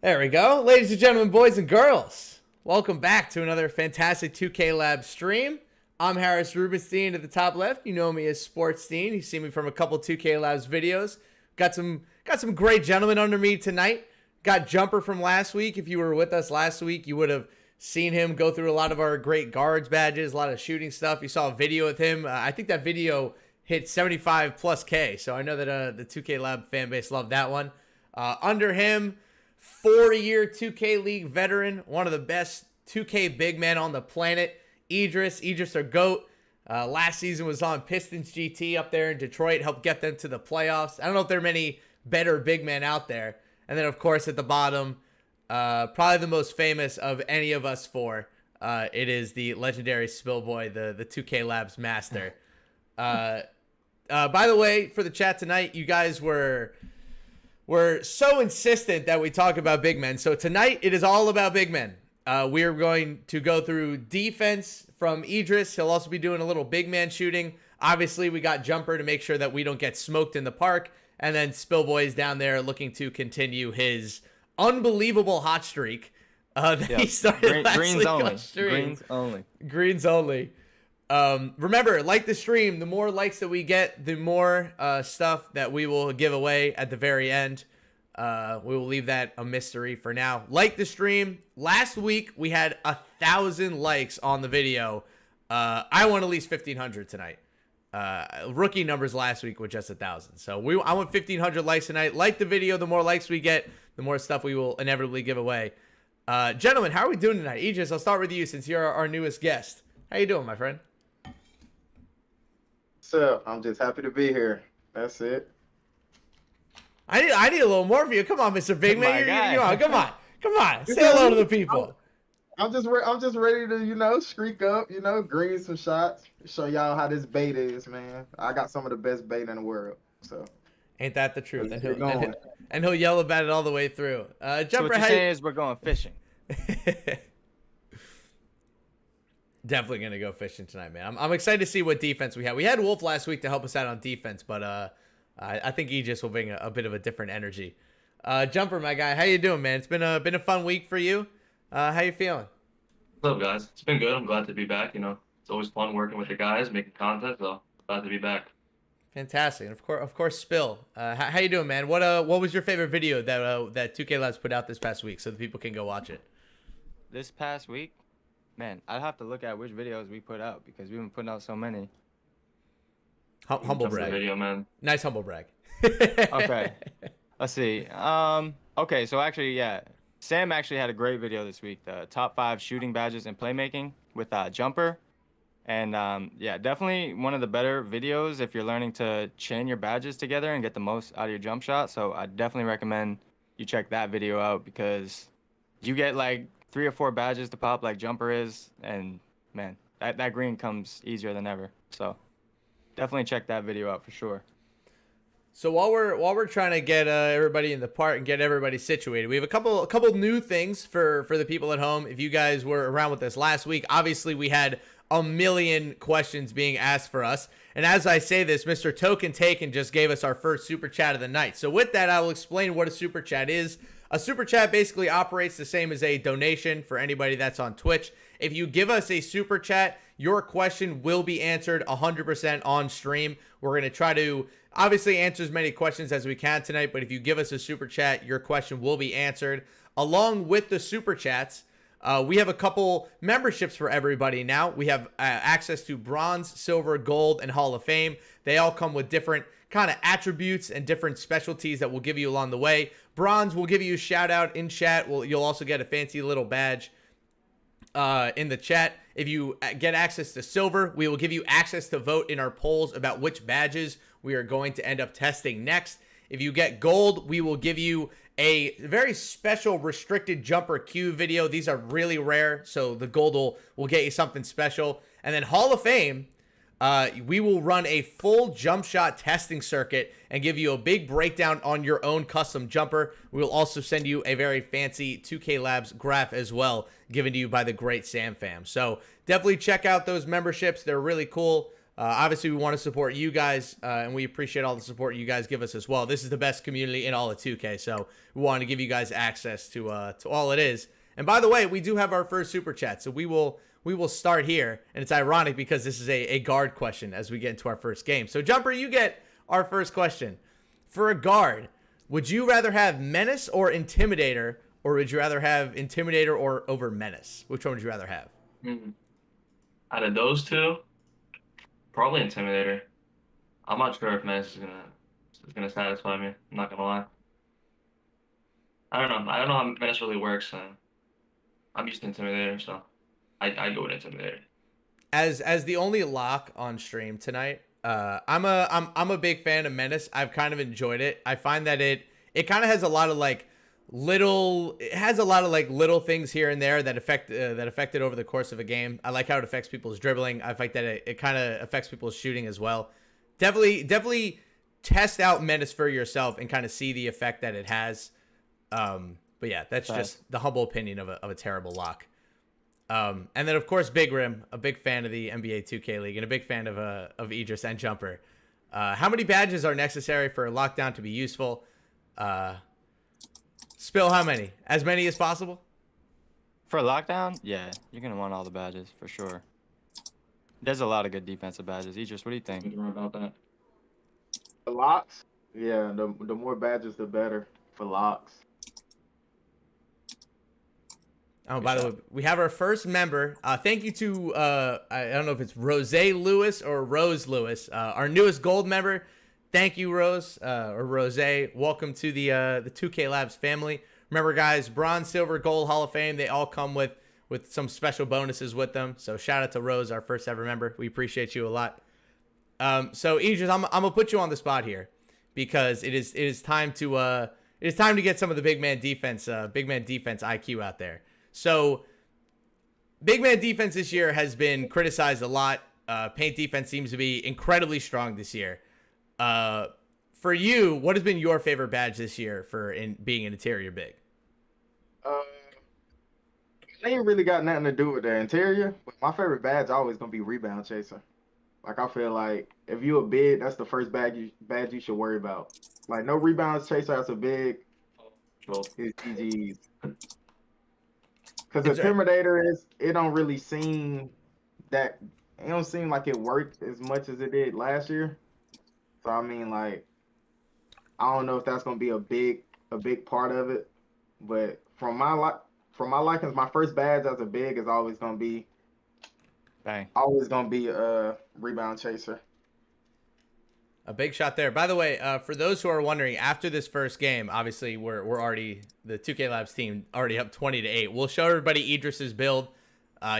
There we go. Ladies and gentlemen, boys and girls, welcome back to another fantastic 2K Lab stream. I'm Harris Rubenstein at the top left. You know me as Sportstein. You see me from a couple 2K Labs videos. Got some great gentlemen under me tonight. Got Jumper from last week. If you were with us last week, you would have seen him go through a lot of our great guards badges, a lot of shooting stuff. You saw a video with him. I think that video hit 75 plus K. So I know that the 2K Lab fan base loved that one. Under him, 4-year 2K League veteran, one of the best 2K big men on the planet, Idris our GOAT. Last season was on Pistons GT up there in Detroit, helped get them to the playoffs. I don't know if there are many better big men out there. And then, of course, at the bottom, probably the most famous of any of us four, it is the legendary Spillboy, the 2K Labs master. By the way, for the chat tonight, you guys were so insistent that we talk about big men. So tonight, it is all about big men. We are going to go through defense from Idris. He'll also be doing a little big man shooting. Obviously, we got Jumper to make sure that we don't get smoked in the park. And then Spillboy is down there looking to continue his unbelievable hot streak he started last Greens week only. on stream. Greens only. Greens only. Remember, like the stream, the more likes that we get, the more stuff that we will give away at the very end. We will leave that a mystery for now. Like the stream. Last week, we had 1,000 likes on the video. I want at least 1,500 tonight. Rookie numbers last week were just 1,000. So I want 1,500 likes tonight. Like the video, the more likes we get, the more stuff we will inevitably give away. Gentlemen, how are we doing tonight? Idris, I'll start with you since you're our newest guest. How you doing, my friend? So I'm just happy to be here. That's it. I need a little more for you. Come on, Mr. Big Man. You're on. Come on. Say hello to the people. I'm just ready to, streak up, green some shots, show y'all how this bait is, man. I got some of the best bait in the world. So ain't that the truth? And he'll yell about it all the way through. Jumper, so what you're saying is we're going fishing. Definitely gonna go fishing tonight, man. I'm excited to see what defense we have. We had Wolf last week to help us out on defense, but I think Aegis will bring a bit of a different energy. Jumper, my guy, how you doing, man? It's been a fun week for you. How you feeling? What's up, guys? It's been good. I'm glad to be back. It's always fun working with the guys, making content. So glad to be back. Fantastic, and of course, Spill. How you doing, man? What was your favorite video that 2K Labs put out this past week, so the people can go watch it? This past week, man, I'd have to look at which videos we put out because we've been putting out so many. Humble brag. Video, man. Nice humble brag. Okay. Let's see. Okay, so actually, yeah. Sam actually had a great video this week, the top 5 shooting badges and playmaking with Jumper. And yeah, definitely one of the better videos if you're learning to chain your badges together and get the most out of your jump shot. So I definitely recommend you check that video out because you get like 3 or 4 badges to pop like Jumper is. And man, that green comes easier than ever. So definitely check that video out for sure. So while we're trying to get everybody in the part and get everybody situated, we have a couple new things for the people at home. If you guys were around with us last week, obviously we had a million questions being asked for us. And as I say this, Mr. Token Taken just gave us our first super chat of the night. So with that, I will explain what a super chat is. A super chat basically operates the same as a donation for anybody that's on Twitch. If you give us a super chat, your question will be answered 100% on stream. We're going to try to obviously answer as many questions as we can tonight, but if you give us a super chat, your question will be answered. Along with the super chats, we have a couple memberships for everybody now. We have access to Bronze, Silver, Gold, and Hall of Fame. They all come with different kind of attributes and different specialties that we'll give you along the way. Bronze will give you a shout out in chat. You'll also get a fancy little badge in the chat. If you get access to Silver, we will give you access to vote in our polls about which badges we are going to end up testing next. If you get Gold, we will give you a very special restricted Jumper Q video. These are really rare, so the Gold will get you something special. And then Hall of Fame, we will run a full jump shot testing circuit and give you a big breakdown on your own custom jumper. We will also send you a very fancy 2K Labs graph as well, given to you by the great Sam Fam. So definitely check out those memberships. They're really cool. Obviously, we want to support you guys, and we appreciate all the support you guys give us as well. This is the best community in all of 2K, so we want to give you guys access to all it is. And by the way, we do have our first super chat, so we will start here. And it's ironic because this is a guard question as we get into our first game. So Jumper, you get our first question. For a guard, would you rather have Menace or Intimidator, or would you rather have Intimidator or over Menace? Which one would you rather have? Out of those two, probably Intimidator. I'm not sure if Menace is gonna satisfy me. I'm not gonna lie. I don't know. I don't know how Menace really works. I'm used to Intimidator, so I go with Intimidator. As the only lock on stream tonight, I'm a big fan of Menace. I've kind of enjoyed it. I find that it kind of has a lot of like little things here and there that affect it over the course of a game. I like how it affects people's dribbling. I like that it kind of affects people's shooting as well. Definitely test out Menace for yourself and kind of see the effect that it has. But yeah, that's just the humble opinion of a terrible lock. And then of course Big Rim, a big fan of the NBA 2K League and a big fan of Idris and Jumper. How many badges are necessary for a lockdown to be useful? Spill, how many? As many as possible? For lockdown, yeah, you're gonna want all the badges for sure. There's a lot of good defensive badges. Idris, what do you think? About that. The locks? Yeah, the more badges, the better for locks. Oh, by the way, we have our first member. Thank you to, I don't know if it's Rose Lewis or Rose Lewis, our newest gold member. Thank you, Rose, or Rose. Welcome to the 2K Labs family. Remember, guys, bronze, silver, gold, Hall of Fame, they all come with some special bonuses with them. So shout out to Rose, our first ever member. We appreciate you a lot. So Idris, I'm gonna put you on the spot here because it is time to get some of the big man defense IQ out there. So big man defense this year has been criticized a lot. Paint defense seems to be incredibly strong this year. For you, what has been your favorite badge this year for being an interior big? They ain't really got nothing to do with the interior, but my favorite badge always gonna be rebound chaser. Like I feel like if you a big, that's the first badge you should worry about. Like no rebounds chaser as a big is GG's. Because Intimidator it don't really seem that it don't seem like it worked as much as it did last year. So I mean, like, I don't know if that's gonna be a big part of it, but from my likings, my first badge as a big is always gonna be a rebound chaser. A big shot there. By the way, for those who are wondering, after this first game, obviously we're already the 2K Labs team already up 20-8. We'll show everybody Idris's build.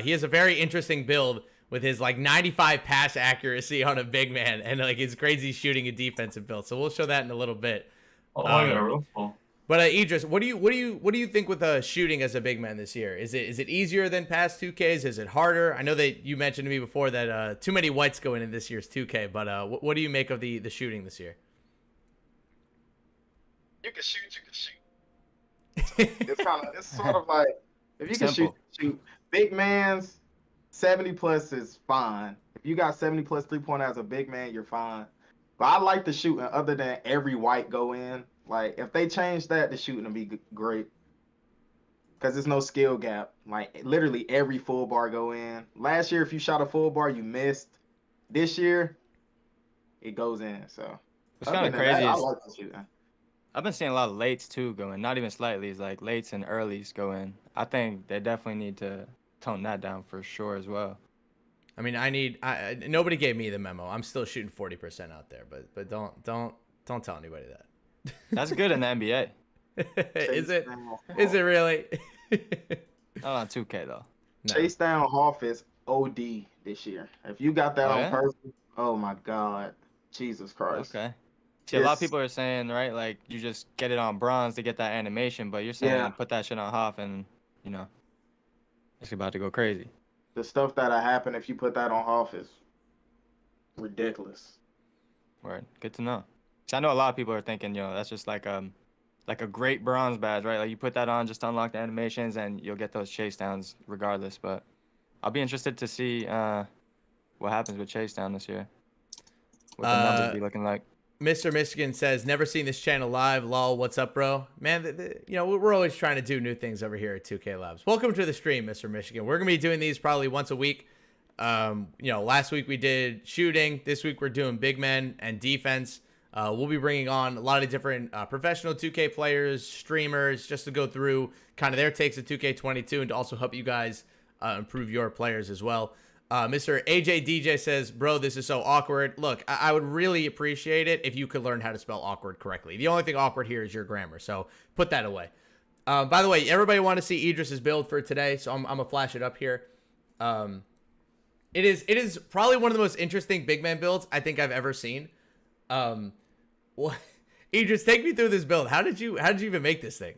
He has a very interesting build with his like 95 pass accuracy on a big man and like his crazy shooting and defensive build. So we'll show that in a little bit. But Idris, what do you think with shooting as a big man this year? Is it easier than past 2Ks? Is it harder? I know that you mentioned to me before that too many whites going in this year's 2K, but what do you make of the shooting this year? You can shoot. It's sort of like if you can shoot. Big man's 70 plus is fine. If you got 70 plus 3-pointer as a big man, you're fine. But I like the shooting other than every white go in. Like, if they change that, the shooting would be great. Because there's no skill gap. Like, literally every full bar go in. Last year, if you shot a full bar, you missed. This year, it goes in. So, it's kind of crazy. I like the shooting. I've been seeing a lot of lates, too, going. Not even slightly. It's like lates and earlies go in. I think they definitely need to tone that down for sure as well. I mean, nobody gave me the memo. I'm still shooting 40% out there, but don't tell anybody that. That's good in the NBA. Is it? Is it really? Not on 2K though. No. Chase down Hoff is OD this year. If you got that on purpose, oh my God, Jesus Christ. Okay. See, a lot of people are saying, right, like you just get it on bronze to get that animation, but you're saying put that shit on Hoff and it's about to go crazy. The stuff that'll happen if you put that on Hoff is ridiculous. Right. Good to know. So I know a lot of people are thinking, that's just like a great bronze badge, right? Like you put that on just to unlock the animations and you'll get those chase downs regardless. But I'll be interested to see what happens with Chase down this year. What the numbers be looking like. Mr. Michigan says, never seen this channel live. Lol, what's up, bro? Man, you know, we're always trying to do new things over here at 2K Labs. Welcome to the stream, Mr. Michigan. We're going to be doing these probably once a week. You know, last week we did shooting. This week we're doing big men and defense. We'll be bringing on a lot of different professional 2K players, streamers, just to go through kind of their takes of 2K22 and to also help you guys improve your players as well. Mr. AJ DJ says, bro, this is so awkward. Look, I would really appreciate it if you could learn how to spell awkward correctly. The only thing awkward here is your grammar, so put that away. By the way, everybody want to see Idris's build for today, so I'm going to flash it up here. It is probably one of the most interesting big man builds I think I've ever seen. Idris, take me through this build. How did you even make this thing?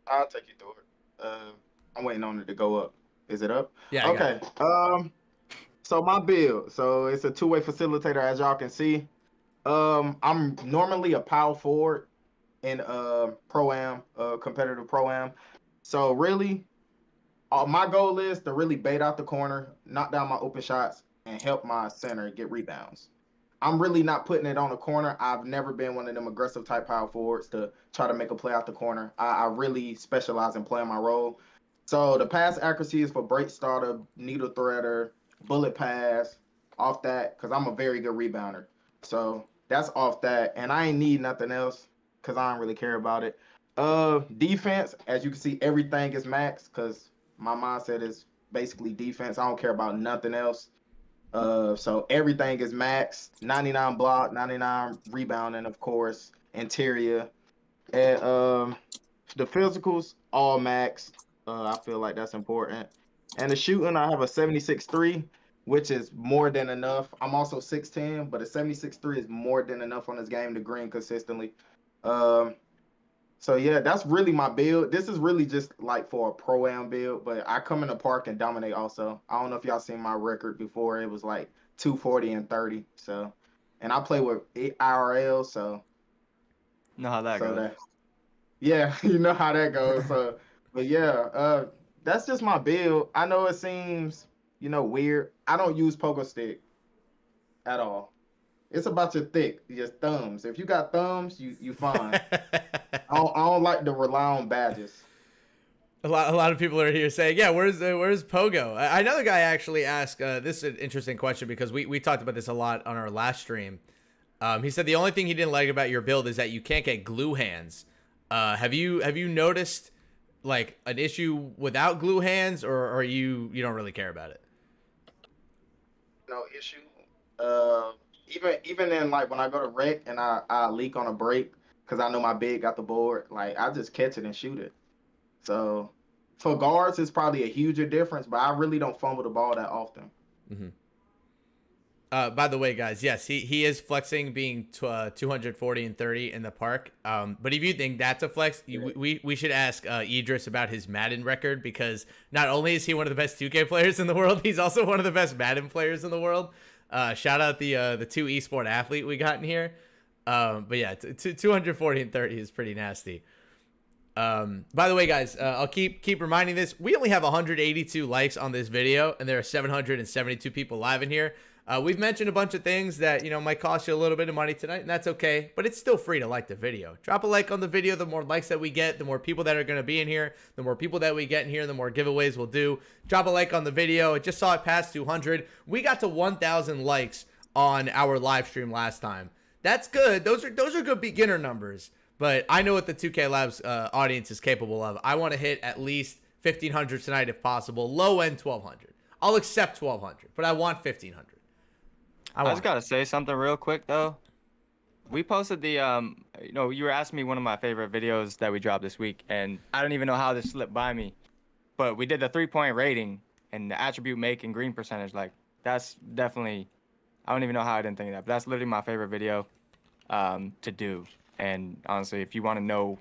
I'll take you through it. I'm waiting on it to go up. Is it up? Yeah. Okay. So my build. So it's a two-way facilitator, as y'all can see. I'm normally a power forward in pro-am, competitive pro-am. So really, my goal is to really bait out the corner, knock down my open shots, and help my center get rebounds. I'm really not putting it on the corner. I've never been one of them aggressive type power forwards to try to make a play out the corner. I really specialize in playing my role. So the pass accuracy is for break starter, needle threader, bullet pass, off that, because I'm a very good rebounder. So that's off that. And I ain't need nothing else because I don't really care about it. Defense, as you can see, everything is max because my mindset is basically defense. I don't care about nothing else. So everything is max. 99 block, 99 rebounding, of course. Interior. And the physicals, all max. I feel like that's important. And the shooting, I have a 76.3, which is more than enough. I'm also 6'10", but a 76.3 is more than enough on this game to green consistently. So yeah, that's really my build. This is really just like for a pro-am build, but I come in the park and dominate also. I don't know if y'all seen my record before. It was like 240 and 30. So, and I play with IRL, so. Know how that goes. Yeah, you know how that goes. So, but yeah, that's just my build. I know it seems, weird. I don't use pogo stick at all. It's about your thumbs. If you got thumbs, you fine. I don't like to rely on badges. A lot of people are here saying, yeah, where's Pogo? Another guy actually asked, this is an interesting question because we talked about this a lot on our last stream. He said the only thing he didn't like about your build is that you can't get glue hands. Have you noticed like an issue without glue hands, or you don't really care about it? No issue. Even in like when I go to rec and I leak on a break because I know my big got the board, like I just catch it and shoot it. So for guards, it's probably a huger difference, but I really don't fumble the ball that often. Mm-hmm. By the way, guys, yes, he is flexing being 240 and 30 in the park. But if you think that's a flex, we should ask Idris about his Madden record, because not only is he one of the best 2K players in the world, he's also one of the best Madden players in the world. Shout out the two esport athlete we got in here. But yeah, 240 and 30 is pretty nasty. By the way, guys, I'll keep reminding this. We only have 182 likes on this video, and there are 772 people live in here. We've mentioned a bunch of things that, might cost you a little bit of money tonight, and that's okay, but it's still free to like the video. Drop a like on the video. The more likes that we get, the more people that are going to be in here. The more people that we get in here, the more giveaways we'll do. Drop a like on the video. I just saw it pass 200. We got to 1,000 likes on our live stream last time. That's good. Those are good beginner numbers, but I know what the 2K Labs audience is capable of. I want to hit at least 1,500 tonight if possible. Low end 1,200. I'll accept 1,200, but I want 1,500. I just gotta say something real quick though. We posted the you were asking me one of my favorite videos that we dropped this week, and I don't even know how this slipped by me, but we did the 3-point rating and the attribute make and green percentage. Like that's definitely, I don't even know how I didn't think of that, but that's literally my favorite video to do. And honestly, if you want to know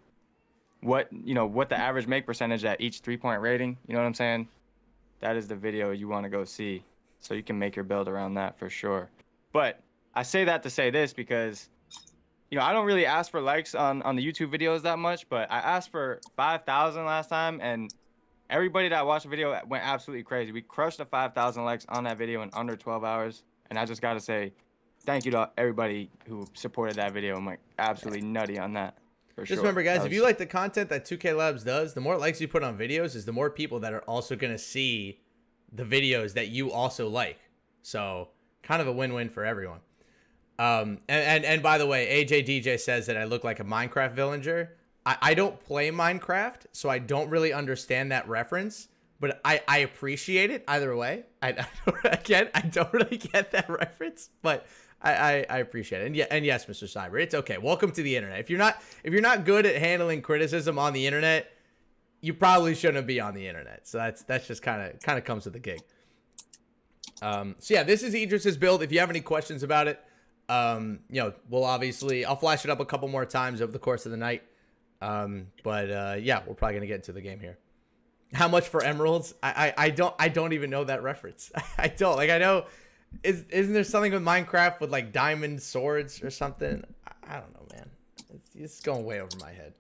what the average make percentage at each 3-point rating, you know what I'm saying, that is the video you want to go see, so you can make your build around that for sure. But I say that to say this because, I don't really ask for likes on the YouTube videos that much, but I asked for 5,000 last time, and everybody that watched the video went absolutely crazy. We crushed the 5,000 likes on that video in under 12 hours. And I just got to say, thank you to everybody who supported that video. I'm like absolutely nutty on that. For Just sure. remember, guys, if you like the content that 2K Labs does, the more likes you put on videos is the more people that are also going to see the videos that you also like. So kind of a win-win for everyone. And by the way, AJ DJ says that I look like a Minecraft villager. I don't play Minecraft, so I don't really understand that reference, but I appreciate it either way. I don't really get that reference, but I appreciate it. And yes, Mr. Cyber, it's okay. Welcome to the internet. If you're not good at handling criticism on the internet, you probably shouldn't be on the internet. So that's just kind of comes with the gig. So yeah, this is Idris's build. If you have any questions about it, I'll flash it up a couple more times over the course of the night. Yeah, we're probably gonna get into the game here. How much for emeralds? I don't even know that reference. I don't. Like, I know, isn't there something with Minecraft with like diamond swords or something? I don't know, man. It's going way over my head.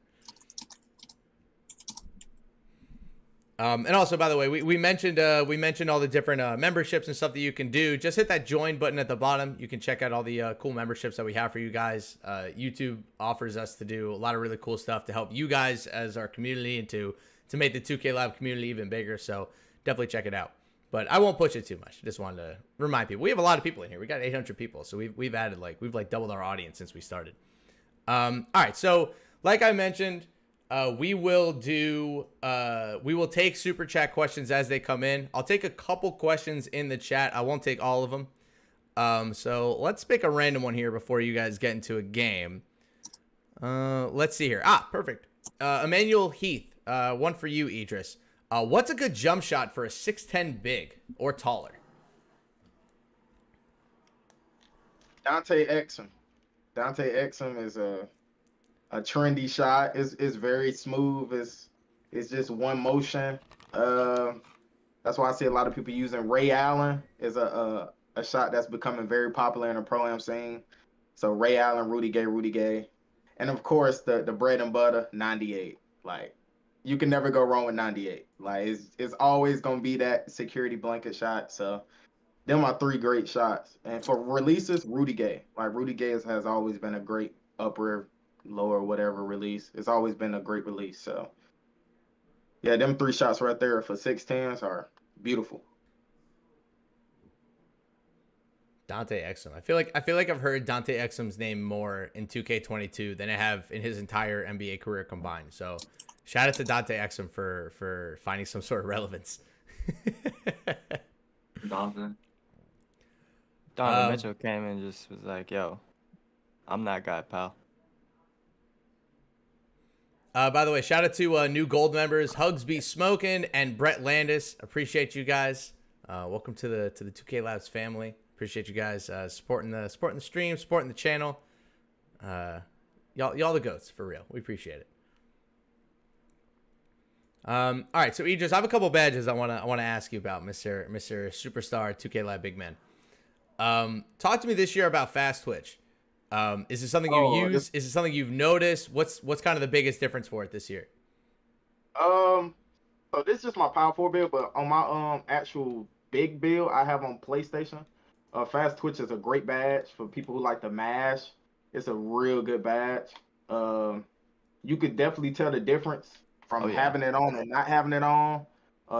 And also, by the way, we mentioned all the different memberships and stuff that you can do. Just hit that join button at the bottom. You can check out all the cool memberships that we have for you guys. YouTube offers us to do a lot of really cool stuff to help you guys as our community and to make the 2K Lab community even bigger. So definitely check it out. But I won't push it too much. Just wanted to remind people. We have a lot of people in here. We got 800 people. So we've added we've doubled our audience since we started. All right. So like I mentioned, we will take super chat questions as they come in. I'll take a couple questions in the chat. I won't take all of them. So let's pick a random one here before you guys get into a game. Let's see here. Perfect. Emmanuel Heath, one for you, Idris. What's a good jump shot for a 6'10" big or taller? Dante Exum. Dante Exum is a trendy shot. It's very smooth. It's just one motion. That's why I see a lot of people using Ray Allen is a shot that's becoming very popular in the pro-am scene. So Ray Allen, Rudy Gay, and of course the bread and butter 98. Like, you can never go wrong with 98. Like, it's always gonna be that security blanket shot. So them are three great shots. And for releases, Rudy Gay. Like, Rudy Gay has always been a great upper, lower, whatever release. It's always been a great release. So yeah, them three shots right there for 6'10s are beautiful. Dante Exum. I feel like I've heard Dante Exum's name more in 2K22 than I have in his entire NBA career combined. So shout out to Dante Exum for finding some sort of relevance. Donovan Mitchell came and just was like, yo, I'm that guy, pal. By the way, shout out to new gold members, Hugsby Smokin' and Brett Landis. Appreciate you guys. Welcome to the 2K Labs family. Appreciate you guys supporting the stream, supporting the channel. Y'all the goats, for real. We appreciate it. All right, so Idris, I have a couple badges I wanna ask you about, Mr. Superstar 2K Lab Big Man. Talk to me this year about Fast Twitch. Is it something you use? Is it something you've noticed? What's kind of the biggest difference for it this year? So this is my Power 4 build, but on my actual big build I have on PlayStation. Fast Twitch is a great badge for people who like to mash. It's a real good badge. You could definitely tell the difference from having it on and not having it on.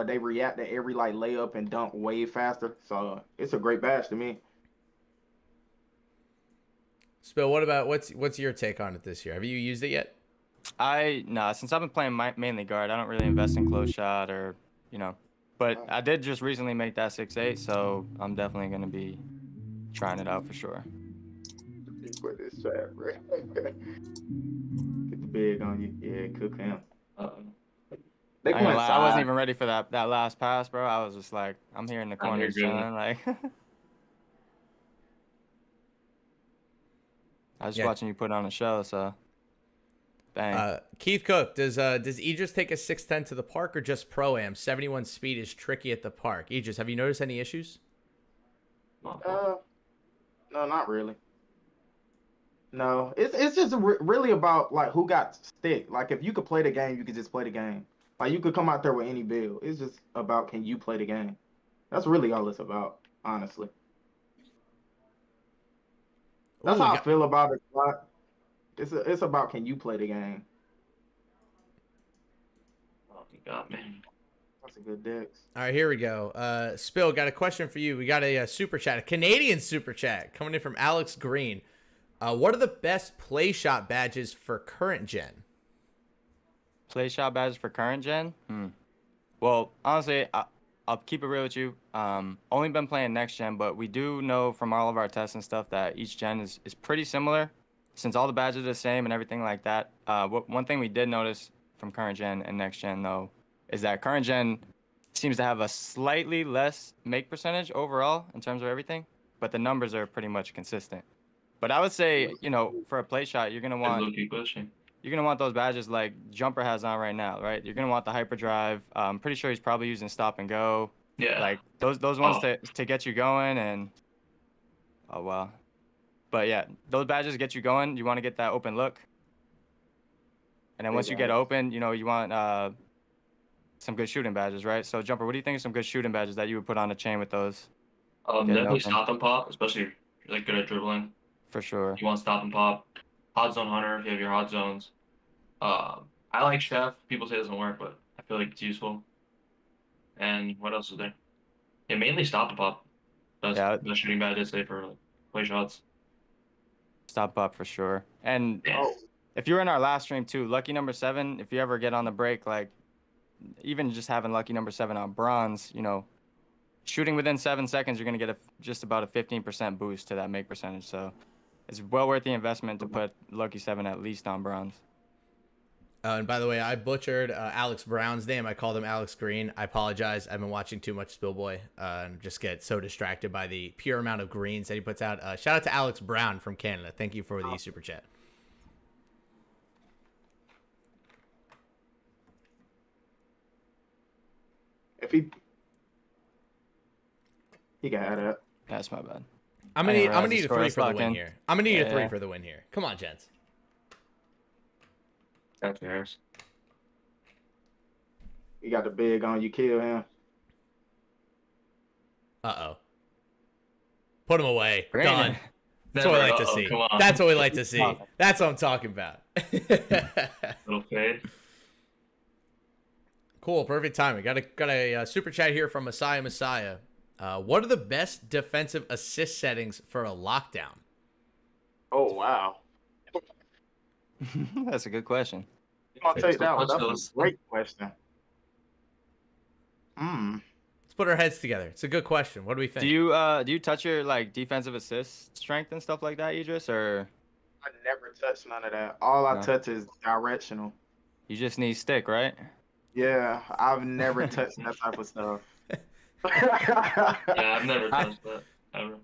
They react to every layup and dunk way faster. So it's a great badge to me. Spill, what about what's your take on it this year? Have you used it yet? Since I've been playing mainly guard, I don't really invest in close shot or, but I did just recently make that 6'8", so I'm definitely going to be trying it out for sure. Put this trap, bro. Get the big on you. Yeah, cook him. I wasn't even ready for that last pass, bro. I was just like, I'm here in the corner chilling, like. I was just watching you put on a show, so. Bang. Keith Cook, does Idris take a 6'10" to the park or just pro-am? 71 speed is tricky at the park. Idris, have you noticed any issues? No, not really. No, it's just really about who got stick. Like, if you could play the game, you could just play the game. Like you could come out there with any build. It's just about can you play the game. That's really all it's about, honestly. That's Ooh, we how I got. feel about it. It's about can you play the game. Oh, you got me. That's a good Dex. All right, here we go. Spill, got a question for you. We got a super chat, a Canadian super chat coming in from Alex Green. What are the best Playshot badges for current gen? Playshot badges for current gen? Well, honestly, I'll keep it real with you. Only been playing next gen, but we do know from all of our tests and stuff that each gen is pretty similar, since all the badges are the same and everything like that. One thing we did notice from current gen and next gen though is that current gen seems to have a slightly less make percentage overall in terms of everything, but the numbers are pretty much consistent. But I would say, for a play shot, you're gonna want Low-key glitching. those badges like Jumper has on right now, right? You're gonna want the hyperdrive. I'm pretty sure he's probably using stop and go. Yeah. Like those ones to get you going and oh wow. But yeah, those badges get you going. You want to get that open look. And then once you get open, you want some good shooting badges, right? So Jumper, what do you think of some good shooting badges that you would put on a chain with those? Definitely open. stop and pop, especially if you're like good at dribbling. For sure. You want stop and pop. Hot zone hunter if you have your hot zones. I like chef. People say it doesn't work, but I feel like it's useful. And what else is there? Yeah, mainly stop and pop. That's the shooting badges say for like, play shots. Stop up for sure. And Yeah. if you were in our last stream too, lucky number 7, if you ever get on the break, like even just having lucky number 7 on bronze, shooting within 7 seconds, you're going to get just about a 15% boost to that make percentage. So it's well worth the investment to put lucky 7 at least on bronze. And by the way, I butchered Alex Brown's name. I called him Alex Green. I apologize. I've been watching too much Spillboy and just get so distracted by the pure amount of greens that he puts out. Shout out to Alex Brown from Canada. Thank you for the super chat. If he got it. That's my bad. I'm gonna need a 3 for the win here. I'm gonna need a 3 Yeah. for the win here. Come on, gents. That's yours. You got the big on, you kill him. Uh-oh. Put him away. Brandon. Done. That's what I like to see. Come on. That's what we like to see. That's what I'm talking about. Little fade. Cool. Perfect timing. Got a super chat here from Messiah. What are the best defensive assist settings for a lockdown? Oh wow. That's a good question. I'm gonna take that one. Let's That's a great question. Let's put our heads together. It's a good question. What do we think? Do you touch your like defensive assist strength and stuff like that, Idris, or I never touch none of that. All I No. touch is directional. you just need stick, right? Yeah, I've never touched that type of stuff. Yeah, I've never touched that ever.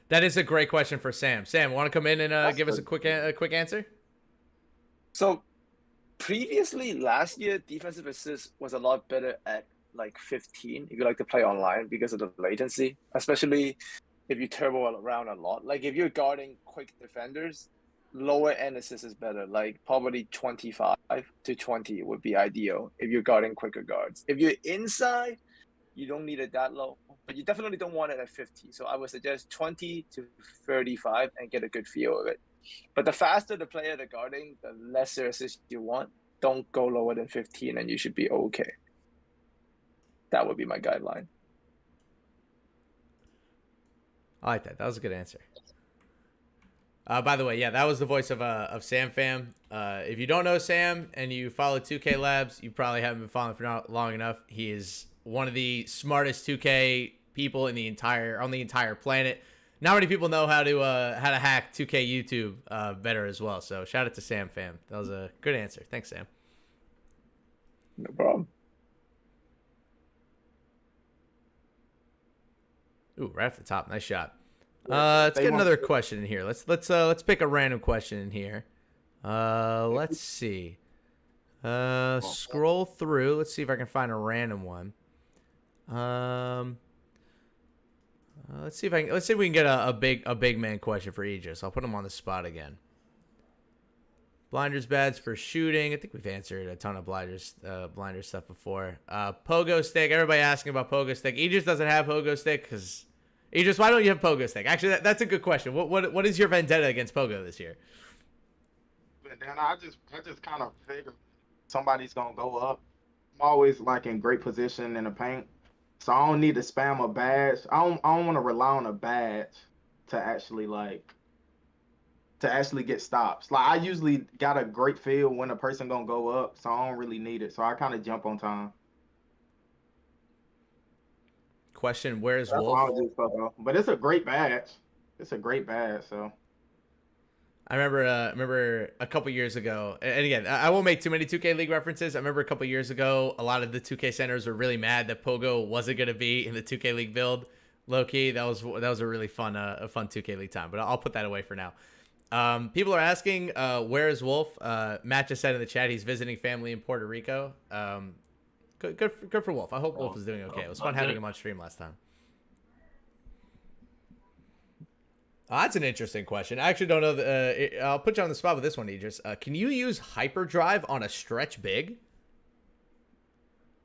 That is a great question for Sam. Sam, want to come in and give us a That's quick answer? So previously last year, defensive assist was a lot better at like 15 if you like to play online because of the latency, especially if you turbo around a lot. Like if you're guarding quick defenders, lower end assist is better. Like probably 25 to 20 would be ideal if you're guarding quicker guards. If you're inside, you don't need it that low, but you definitely don't want it at 50. So I would suggest 20 to 35 and get a good feel of it. But the faster the player they're guarding, the lesser assist you want. Don't go lower than 15 and you should be okay. That would be my guideline. I like that. That was a good answer. By the way, yeah, that was the voice of Sam Fam. If you don't know Sam and you follow 2K Labs, you probably haven't been following for not long enough. He is one of the smartest 2K people on the entire planet. Not many people know how to hack 2K YouTube better as well. So shout out to Sam Fam. That was a good answer. Thanks, Sam. No problem. Ooh, right off the top, nice shot. Let's get another question in here. Let's pick a random question in here. Let's see. Scroll through. Let's see if I can find a random one. Let's see if we can get a big man question for Aegis. I'll put him on the spot again. Blinders badge for shooting. I think we've answered a ton of blinders stuff before. Pogo stick. Everybody asking about pogo stick. Aegis doesn't have pogo stick because Aegis. Why don't you have pogo stick? Actually, that's a good question. What is your vendetta against pogo this year? But then I just kind of figure somebody's gonna go up. I'm always like in great position in the paint, so I don't need to spam a badge. I don't want to rely on a badge to actually get stops. Like I usually got a great feel when a person gonna go up, so I don't really need it. So I kind of jump on time. Question: Where's That's Wolf? why I would do Pogo. But it's a great badge. It's a great badge. So I remember a couple years ago, and again, I won't make too many 2K League references. I remember a couple years ago, a lot of the 2K centers were really mad that Pogo wasn't going to be in the 2K League build. Low key, that was a really fun 2K League time. But I'll put that away for now. People are asking, where is Wolf? Matt just said in the chat he's visiting family in Puerto Rico. Good for Wolf. I hope Wolf is doing okay. It was fun having him on stream last time. That's an interesting question. I actually don't know. I'll put you on the spot with this one, Idris. Can you use hyperdrive on a stretch big?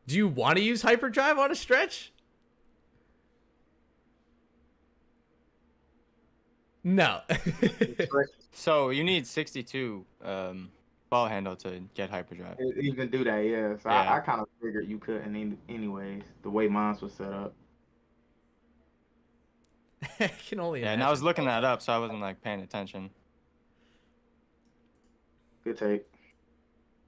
Do you want to use hyperdrive on a stretch? No. So you need 62 ball handle to get hyperdrive. even do that, yeah. So Yeah. I kind of figured you couldn't anyways, the way mine was set up. I can only Yeah, imagine. and I was looking that up, so I wasn't like paying attention. Good take.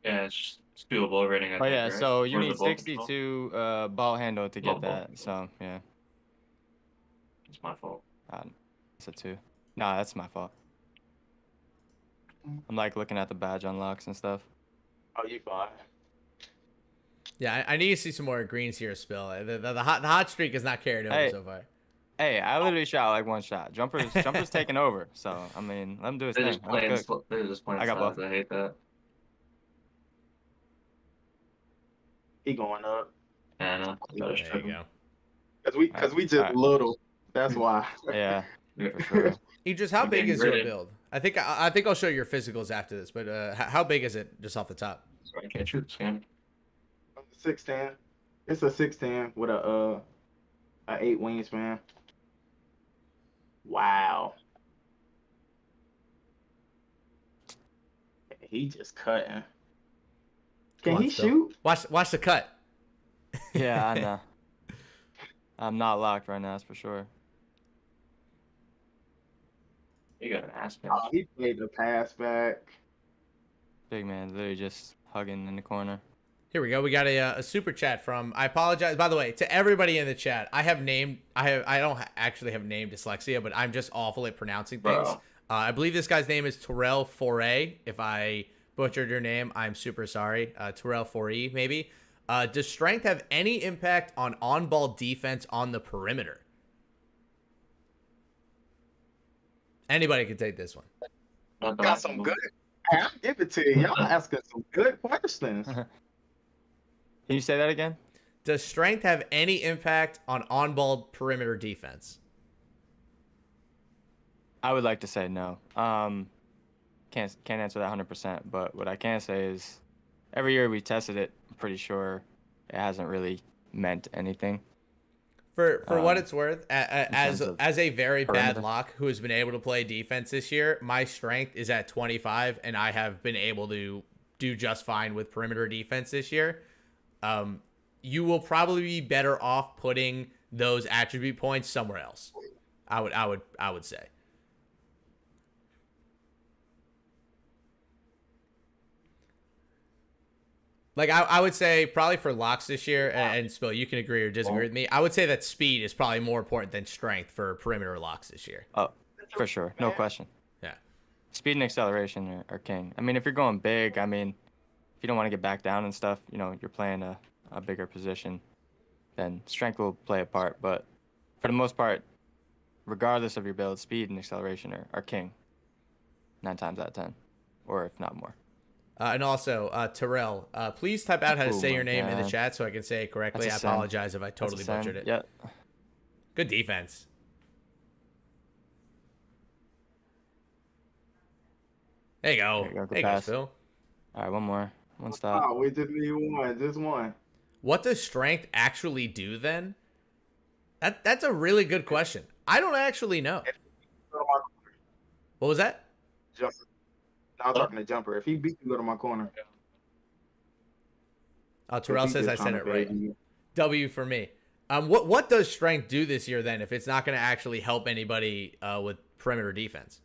Yeah, it's just doable rating. I Oh think, yeah, right? so you Where's need the ball control? 62 ball handle to get Ball that. So yeah, It's my fault. that's a 2. Nah, that's my fault. I'm like looking at the badge unlocks and stuff. Oh, you fine. Yeah, I need to see some more greens here, Spill. The hot streak has not carried over Hey. so far. Hey, I literally shot like one shot. Jumper's taking over. So I mean, let him do his They're thing. just That's playing. good. They're just playing I got slots. both. I hate that. He going up. Yeah, I know. Gotta There strip you him. go. Cause we just Alright. little. That's why. Yeah, for sure. Idris, how I'm big getting is your gritty. build? I think I'll show your physicals after this, but how big is it just off the top? Sorry, I can't shoot this game. 6'10". It's a 6'10" with a 8 wingspan. Wow. He just cutting. Come Can on, he Spill. shoot? Watch the cut. Yeah, I know. I'm not locked right now, that's for sure. You got an ass pinch. Oh, he played the pass back. Big man, literally just hugging in the corner. Here we go. We got a super chat from. I apologize, by the way, to everybody in the chat. I don't actually have name dyslexia, but I'm just awful at pronouncing things. Bro. I believe this guy's name is Terrell Foray. If I butchered your name, I'm super sorry. Terrell Foray, maybe. Does strength have any impact on ball defense on the perimeter? Anybody can take this one. Not Got some good. I'll give it to you. Y'all asking some good questions. Can you say that again? Does strength have any impact on ball perimeter defense? I would like to say no. Can't answer that 100%, but what I can say is every year we tested it, I'm pretty sure it hasn't really meant anything. For what it's worth, terms of as a very bad perimeter. lock who has been able to play defense this year, my strength is at 25, and I have been able to do just fine with perimeter defense this year. You will probably be better off putting those attribute points somewhere else. I would say. Like I would say probably for locks this year, and Spill, you can agree or disagree with me. I would say that speed is probably more important than strength for perimeter locks this year. Oh, for sure, no question. Yeah. Speed and acceleration are king. I mean, if you're going big, I mean, if you don't want to get back down and stuff, you know, you're playing a bigger position, then strength will play a part. But for the most part, regardless of your build, speed and acceleration are king. 9 times out of 10, or if not more. And also, Terrell, please type out how to Oh say my your name in the God. chat so I can say it correctly. I That's a sin. apologize if I totally That's a sin. butchered it. Yeah. Good defense. There you go. There you go, good There you go, pass. Phil. All right, one more. One stop. Oh, we just need one. Just one. What does strength actually do then? That's a really good question. I don't actually know. What was that? Jumper. I was talking to Jumper. If he beat you, go to my corner. Oh, Terrell He says just I said trying it to right. bait you. W for me. What does strength do this year then if it's not going to actually help anybody with perimeter defense?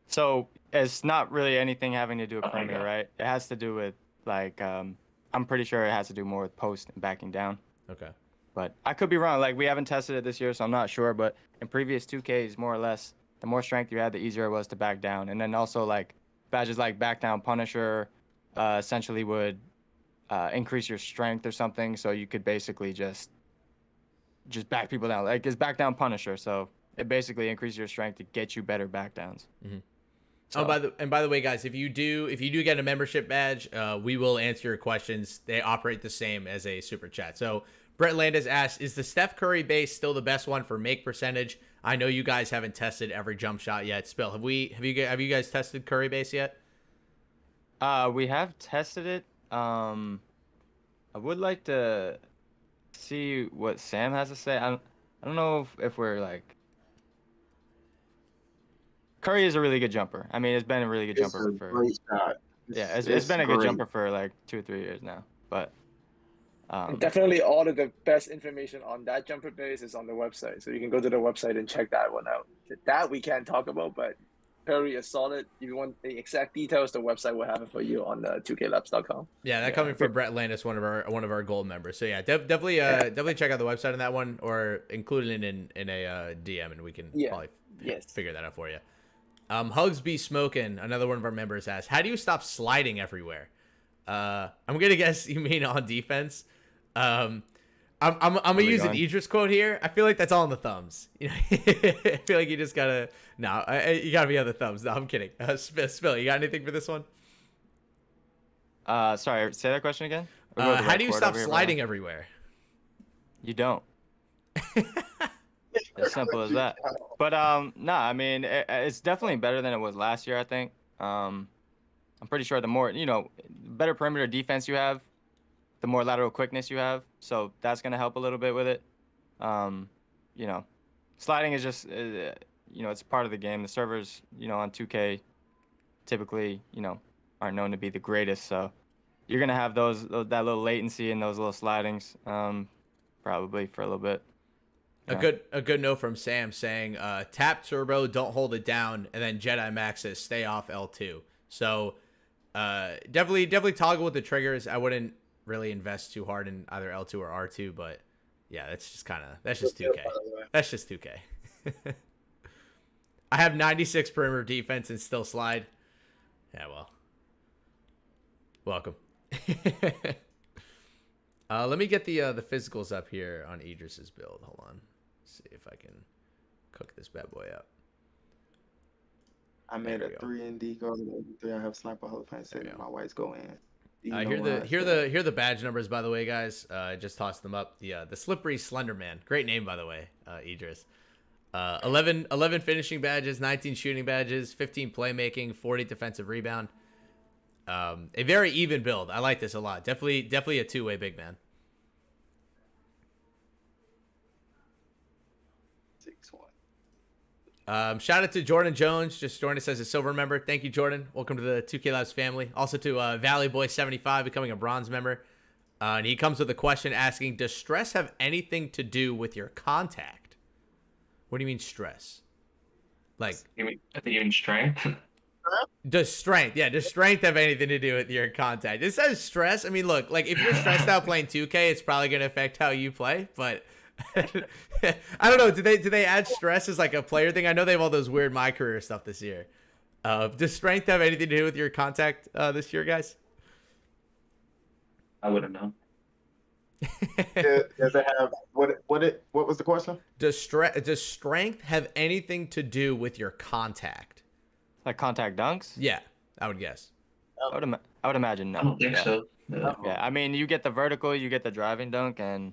So it's not really anything having to do with Oh my perimeter, God. right? It has to do with like I'm pretty sure it has to do more with post and backing down. Okay. But I could be wrong. Like we haven't tested it this year, so I'm not sure. But in previous 2Ks, more or less, the more strength you had, the easier it was to back down. And then also like badges like back down Punisher, essentially would increase your strength or something. So you could basically just back people down. Like it's back down Punisher, so it basically increases your strength to get you better back downs. Mm-hmm. So, by the way, guys, if you do get a membership badge, we will answer your questions. They operate the same as a super chat. So Brett Landis asked, "Is the Steph Curry base still the best one for make percentage?" I know you guys haven't tested every jump shot yet. Spill, have you guys tested Curry base yet? we have tested it. I would like to see what Sam has to say. I don't know if we're like. Curry is a really good jumper. I mean, it's been a really good It's jumper a for. great shot. Yeah, it's been a good great. jumper for like 2 or 3 years now. But Definitely all of the best information on that jumper base is on the website. So you can go to the website and check that one out. That we can't talk about, but Curry is solid. If you want the exact details, the website will have it for you on 2klabs.com. Yeah, that coming from Brett Landis, one of our gold members. So yeah, definitely check out the website on that one, or include it in a DM, and we can probably figure that out for you. Hugs Be Smoking, another one of our members asked, "How do you stop sliding everywhere?" I'm gonna guess you mean on defense. I'm gonna use an Idris quote here. I feel like that's all in the thumbs. You know, I feel like you just gotta you gotta be on the thumbs. No, I'm kidding. Spill, you got anything for this one? sorry, say that question again. How do you stop sliding everywhere? You don't. As simple as that. But I mean, it's definitely better than it was last year, I think. I'm pretty sure the more, better perimeter defense you have, the more lateral quickness you have. So that's going to help a little bit with it. Sliding is just, it's part of the game. The servers, on 2K typically, aren't known to be the greatest. So you're going to have that little latency and those little slidings probably for a little bit. A good note from Sam saying, tap turbo, don't hold it down, and then Jedi Max says stay off L2. So definitely toggle with the triggers. I wouldn't really invest too hard in either L2 or R2, but yeah, that's just 2K. That's just 2K. I have 96 perimeter defense and still slide. Yeah, well. Welcome. Let me get the physicals up here on Idris's build. Hold on. See if I can cook this bad boy up. I made a 3-and-D go to 3. I have sniper Hall of Fame setting. My whites go in. Here the badge numbers, by the way, guys. I just tossed them up. The Slippery Slender Man. Great name, by the way, Idris. 11 finishing badges, 19 shooting badges, 15 playmaking, 40 defensive rebound. A very even build. I like this a lot. Definitely a two-way big man. 6-1. Shout out to Jordan Jones. Just joined us as a silver member. Thank you, Jordan. Welcome to the 2K Labs family. Also to Valley Boy 75 becoming a bronze member. And he comes with a question asking, does stress have anything to do with your contact? What do you mean stress? Like, I think you mean strength. Does strength have anything to do with your contact? It says stress. I mean, look, like if you're stressed out playing 2K, it's probably going to affect how you play, but I don't know. Do they add stress as like a player thing? I know they have all those weird My Career stuff this year. Does strength have anything to do with your contact this year, guys? I wouldn't know. Does it have what was the question? Does strength have anything to do with your contact? Like contact dunks? Yeah, I would guess. I would imagine no. I don't think so. No. Yeah, I mean, you get the vertical, you get the driving dunk, and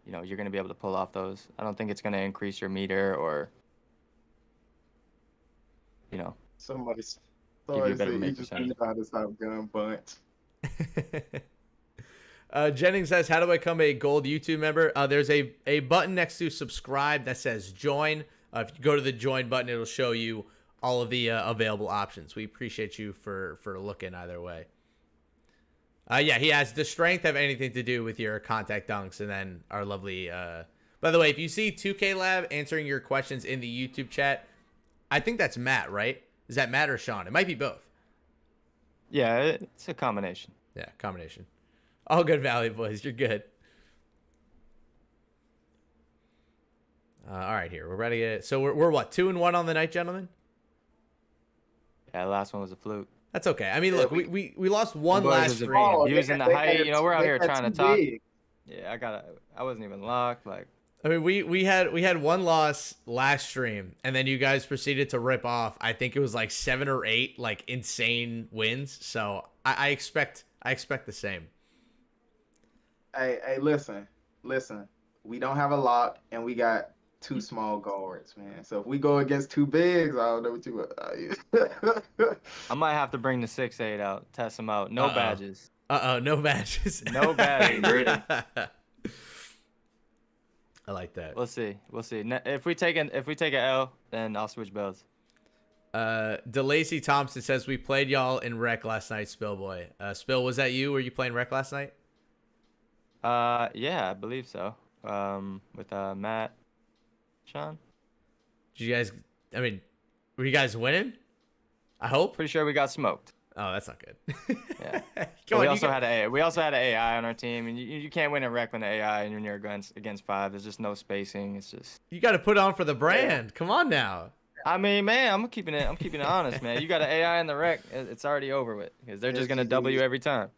you're going to be able to pull off those. I don't think it's going to increase your meter or you know, Somebody give you a said better you make just percentage. know how to stop gun bunch. Jennings says, how do I become a gold YouTube member? There's a button next to subscribe that says join. If you go to the join button, it'll show you all of the available options. We appreciate you for looking either way. Yeah, he has, the strength have anything to do with your contact dunks? And then our lovely, by the way, if you see 2K Lab answering your questions in the YouTube chat, I think that's Matt, right? Is that Matt or Sean? It might be both. Yeah, it's a combination. Yeah, combination. All good, Valley boys. You're good. All right, here we're ready. So we're what, 2-1 on the night, gentlemen? Yeah, the last one was a fluke. That's okay. I mean, look, we lost one Boys last was a- stream. He was in the height. You know, we're out here trying to talk. Big. Yeah, I wasn't even locked. Like, I mean, we had one loss last stream, and then you guys proceeded to rip off. I think it was like 7 or 8 like insane wins. So I expect the same. Hey, listen. We don't have a lock, and we got 2 small guards, man. So if we go against 2 bigs, I don't know what you. I might have to bring the 6'8" out, test him out. No badges. No badges. No badges. I like that. We'll see. If we take an L, then I'll switch belts. DeLacy Thompson says we played y'all in Rec last night, Spillboy. Spill, was that you? Were you playing Rec last night? Yeah, I believe so. With Matt, Sean. Did you guys? I mean, were you guys winning? I hope. Pretty sure we got smoked. Oh, that's not good. Yeah. Come we on, also had an AI on our team, and you can't win a Rec when the AI and you're against 5. There's just no spacing. It's just. You got to put on for the brand. Yeah. Come on now. I mean, man, I'm keeping it honest, man. You got an AI in the Rec, it's already over with because they're just gonna double you every time.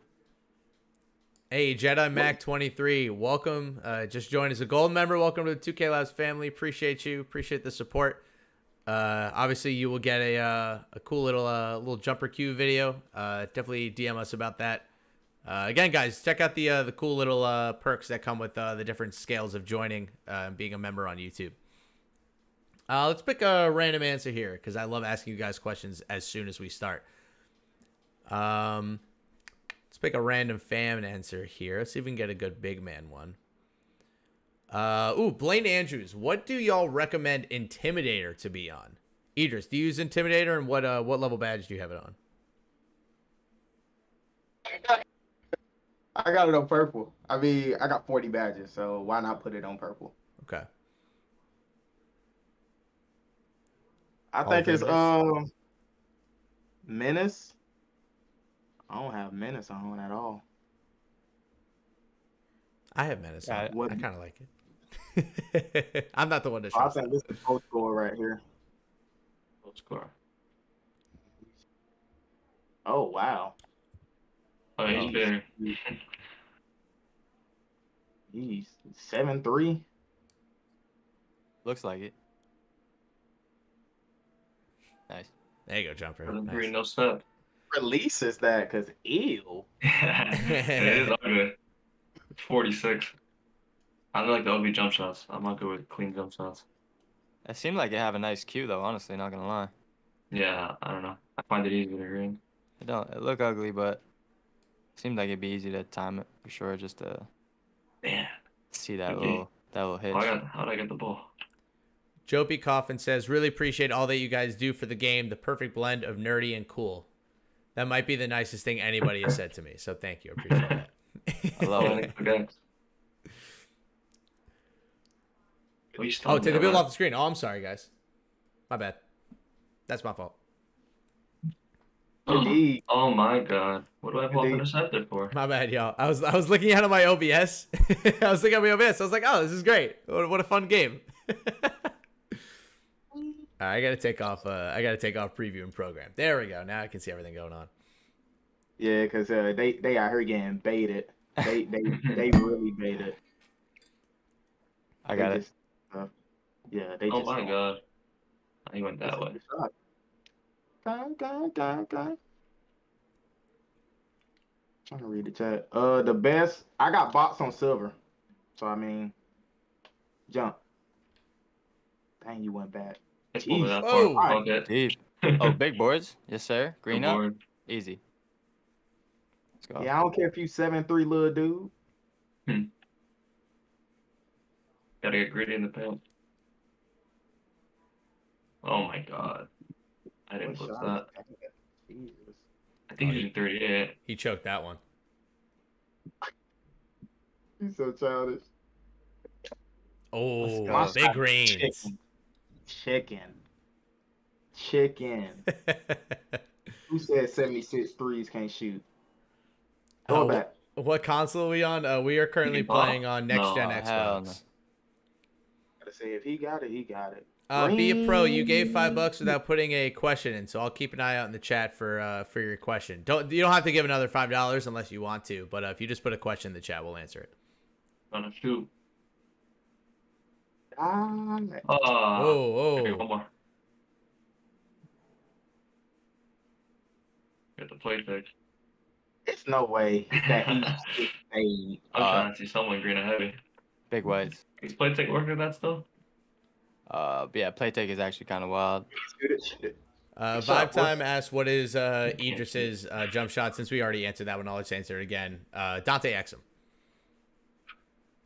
Hey, Jedi Mac 23, welcome. Just joined as a gold member. Welcome to the 2K Labs family. Appreciate you. Appreciate the support. Obviously, you will get a cool little jumper queue video. Definitely DM us about that. Again, guys, check out the cool little perks that come with the different scales of joining and being a member on YouTube. Let's pick a random answer here because I love asking you guys questions as soon as we start. Let's pick a random fan answer here. Let's see if we can get a good big man one. Blaine Andrews. What do y'all recommend Intimidator to be on? Idris, do you use Intimidator, and what level badge do you have it on? I got it on purple. I mean, I got 40 badges, so why not put it on purple? Okay. I think it's Menace. I don't have Menace on at all. I have Menace on. What? I kind of like it. I'm not the one to I trust. think this is post score right here. Post score. Oh wow. Oh, he's big. He's 7'3". Looks like it. Nice. There you go, jumper. Nice. Nice. No step. Releases that because ew. It is ugly. 46. I don't like the ugly jump shots. I'm not good with clean jump shots. It seemed like it have a nice cue though. Honestly, not gonna lie. Yeah, I don't know. I find it easy to green. It look ugly, but it seemed like it'd be easy to time it for sure. Just to Man. see that Okay. little hitch. How'd I get the ball? Jopie Coffin says, really appreciate all that you guys do for the game. The perfect blend of nerdy and cool. That might be the nicest thing anybody has said to me. So thank you. I appreciate that. I love it. Okay. Oh, take the video off the screen. Oh, I'm sorry, guys. My bad. That's my fault. Indeed. Oh my god. What do I have off Indeed. intercepted for? My bad, y'all. I was looking at my OBS. I was looking at my OBS. I was like, oh, this is great. What a fun game. All right, I gotta take off preview and program. There we go. Now I can see everything going on. Yeah, because they out here getting baited. They really baited. I got it. Yeah, they Oh just. my god. He went that way. Go. Trying to read the chat. The best. I got bots on silver. So I mean, jump. Dang, you went back. It's over that Whoa. far. Okay. Deep. Oh, big boards. Yes, sir. Green Good up. board. Easy. Let's go. Yeah, I don't care if you 7'3" little dude. Gotta get greedy in the paint. Oh my god. I didn't What blitz shot that. is that? Jesus. I think he's using 38. He choked that one. He's so childish. Oh, My big shot- greens. Chicken. Who said 76 threes can't shoot? Go back. What console are we on? We are currently You can ball. playing on next gen No, hell no. Xbox. Gotta say, if he got it, he got it. Be a pro. You gave Green. $5 without putting a question in, so I'll keep an eye out in the chat for your question. You don't have to give another $5 unless you want to, but if you just put a question in the chat, we'll answer it. Gonna shoot. Ah, Okay, one Oh. more. Get the play fix. it's no way that he's a. I'm trying to see someone green and heavy. Big whites. Is play take working that still? But yeah, play take is actually kind of wild. Shoot it, shoot it. Vibe Time asked, what is Idris's jump shot? Since we already answered that one, I'll just answer it again. Dante Exum.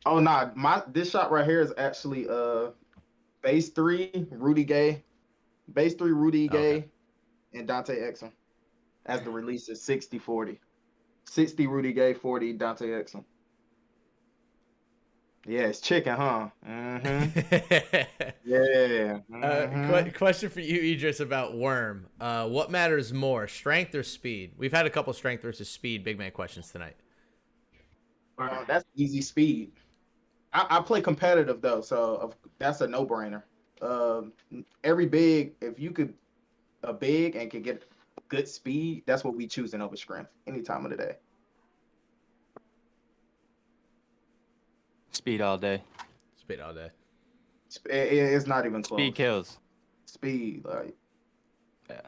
Oh nah, this shot right here is actually base 3 Rudy Gay, base 3 Rudy Gay, Okay. and Dante Exum. As the release is 60-40. 60 Rudy Gay, 40 Dante Exum. Yeah, it's chicken, huh? Mm-hmm. Yeah. Mhm. Question for you, Idris, about Worm. What matters more, strength or speed? We've had a couple strength versus speed big man questions tonight. That's easy speed. I play competitive though, so that's a no-brainer. Every big, if you could a big and can get good speed, that's what we choosing over strength any time of the day. Speed all day. Speed all day. It's not even close. Speed kills. Speed, like Yeah.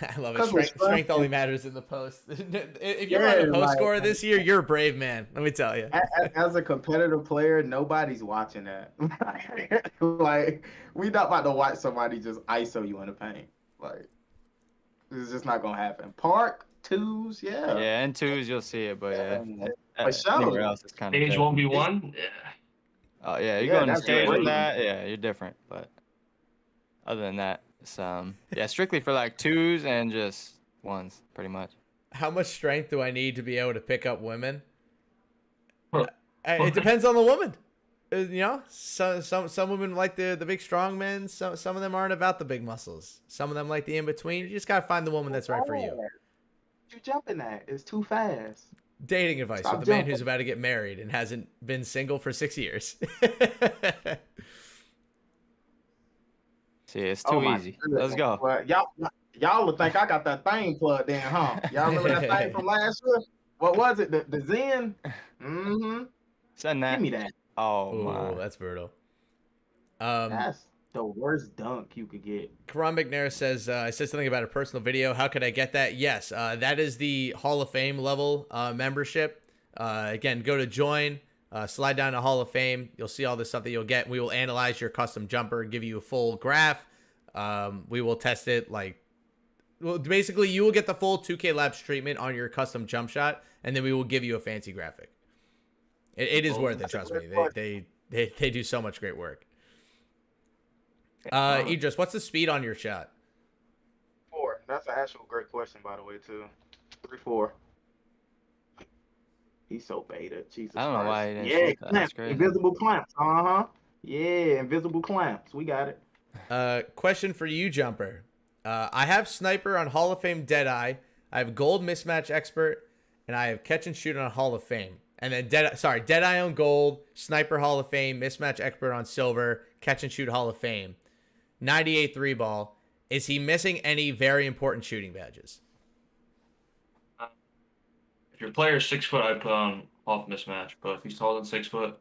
I love it. 'Cause with Strength only strength- matters in the post. If you're on the post scorer this year, you're a brave man. Let me tell you. as a competitive player, nobody's watching that. Like we not about to watch somebody just ISO you in the paint. Like it's just not gonna happen. Park twos, yeah. Yeah, and twos you'll see it, but yeah. For sure. Anywhere else is kind of. Stage 1v1? Yeah. Oh yeah, you Yeah, go on the that's stage great. with that. Yeah, you're different. But other than that, it's yeah, strictly for like twos and just ones, pretty much. How much strength do I need to be able to pick up women? Huh. It depends on the woman. You know, some women like the big strong men. Some of them aren't about the big muscles. Some of them like the in between. You just gotta find the woman that's right for you. You jumping that? It's too fast. Dating advice Stop with a man jumping. who's about to get married and hasn't been single for 6 years. See, it's Oh too my easy. goodness. Let's go. Well, y'all would think I got that thing plugged in, huh? Y'all remember that thing from last year? What was it? The Zen? Mm-hmm. Send that. Give me that. Oh Ooh, my. that's brutal. That's the worst dunk you could get. Karan McNair says, I said something about a personal video. How could I get that? Yes, that is the Hall of Fame level membership. Again, go to join, slide down to Hall of Fame. You'll see all the stuff that you'll get. We will analyze your custom jumper, give you a full graph. We will test it. Well, basically, you will get the full 2K Labs treatment on your custom jump shot, and then we will give you a fancy graphic. It is worth it, trust me. They do so much great work. Idris, what's the speed on your shot? 4. That's an actual great question, by the way, too. 3-4. He's so beta. Jesus I don't know Christ. why he didn't Yeah, shoot that. That's clamps. crazy. Invisible clamps. Uh-huh. Yeah, invisible clamps. We got it. Question for you, Jumper. I have Sniper on Hall of Fame Deadeye. I have Gold Mismatch Expert, and I have Catch and Shoot on Hall of Fame. And then Deadeye on Gold, Sniper Hall of Fame, Mismatch Expert on Silver, Catch and Shoot Hall of Fame. 98 3 ball. Is he missing any very important shooting badges? If your player's 6 foot, I'd put on off mismatch. But if he's taller than 6 foot,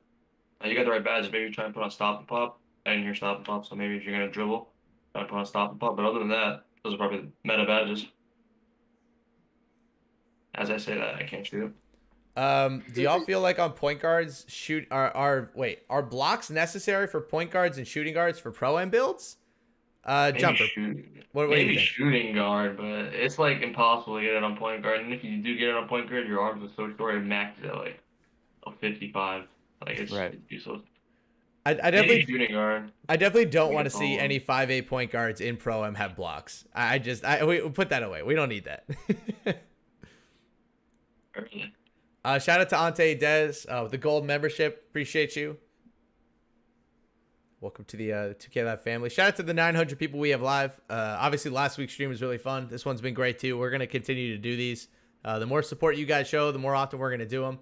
you got the right badges. Maybe try and put on stop and pop, and your stop and pop. So maybe if you're gonna dribble, try and put on stop and pop. But other than that, those are probably the meta badges. As I say that, I can't shoot. Do y'all feel like on point guards are blocks necessary for point guards and shooting guards for pro am builds? Maybe Jumper. What do you maybe think? shooting guard, but it's like impossible to get it on point guard. And if you do get it on point guard, your arms are so short, it maxes at like a 55. Like Right. it's useless. I Maybe definitely shooting guard. I definitely don't We want to can see follow any him. 5'8" point guards in Pro Am have blocks. We put that away. We don't need that. Early. Shout out to Ante Dez with the gold membership. Appreciate you. Welcome to the 2K Live family. Shout out to the 900 people we have live. Obviously, last week's stream was really fun. This one's been great too. We're going to continue to do these. The more support you guys show, the more often we're going to do them.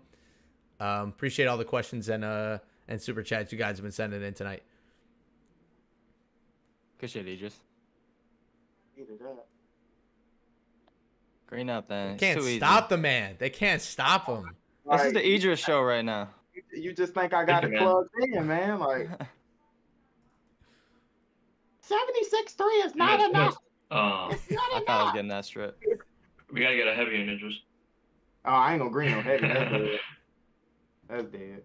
Appreciate all the questions and super chats you guys have been sending in tonight. Good shit, Idris. Either that. Green up then. It's Can't too easy. stop the man. They can't stop him. This is Like, the Idris show right now. you just think I got it Man. plugged in, man. Like 76-3 is not Yes, enough. yes. It's not I enough. thought I was getting that strip. We gotta get a heavy in Idris. Oh, I ain't gonna green no heavy. That's dead. That's dead.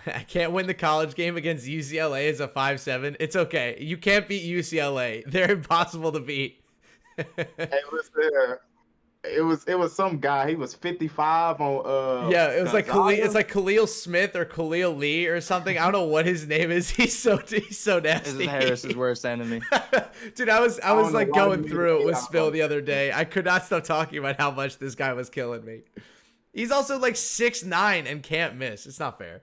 I can't win the college game against UCLA as a 5'7". It's okay. You can't beat UCLA. They're impossible to beat. Hey, listen, it was some guy. He was 55 on Yeah, it was like Gonzaga. Khalil, it's like Khalil Smith or Khalil Lee or something. I don't know what his name is. He's so This nasty. is Harris's worst enemy. Dude, I was don't know like why going you through it made with that Spill up. the other day. I could not stop talking about how much this guy was killing me. He's also like 6'9" and can't miss. It's not fair.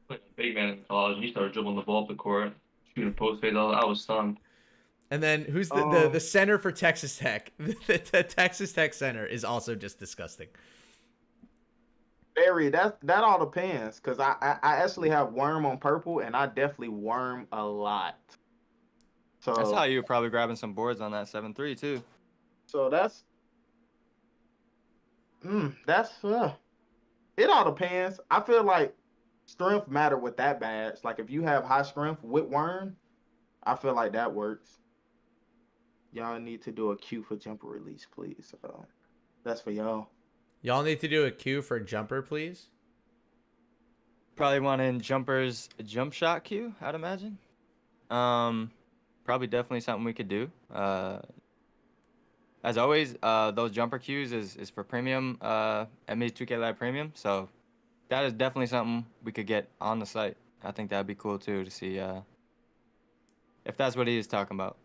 Like a big man in college, and he started dribbling the ball up the court, shooting post fades. I was stunned. And then who's Oh. the center for Texas Tech? The Texas Tech center is also just disgusting. Barry, that all depends, cause I actually have worm on purple, and I definitely worm a lot. So I saw you were probably grabbing some boards on that 7-3 too. So that's it all depends. I feel like strength matter with that badge. Like if you have high strength with worm, I feel like that works. Y'all need to do a queue for jumper release, please. That's for y'all. Y'all need to do a queue for jumper, please. Probably wanting Jumper's jump shot queue, I'd imagine. Probably definitely something we could do. As always, those jumper queues is for premium, MA 2K Live Premium. So that is definitely something we could get on the site. I think that'd be cool too to see if that's what he is talking about.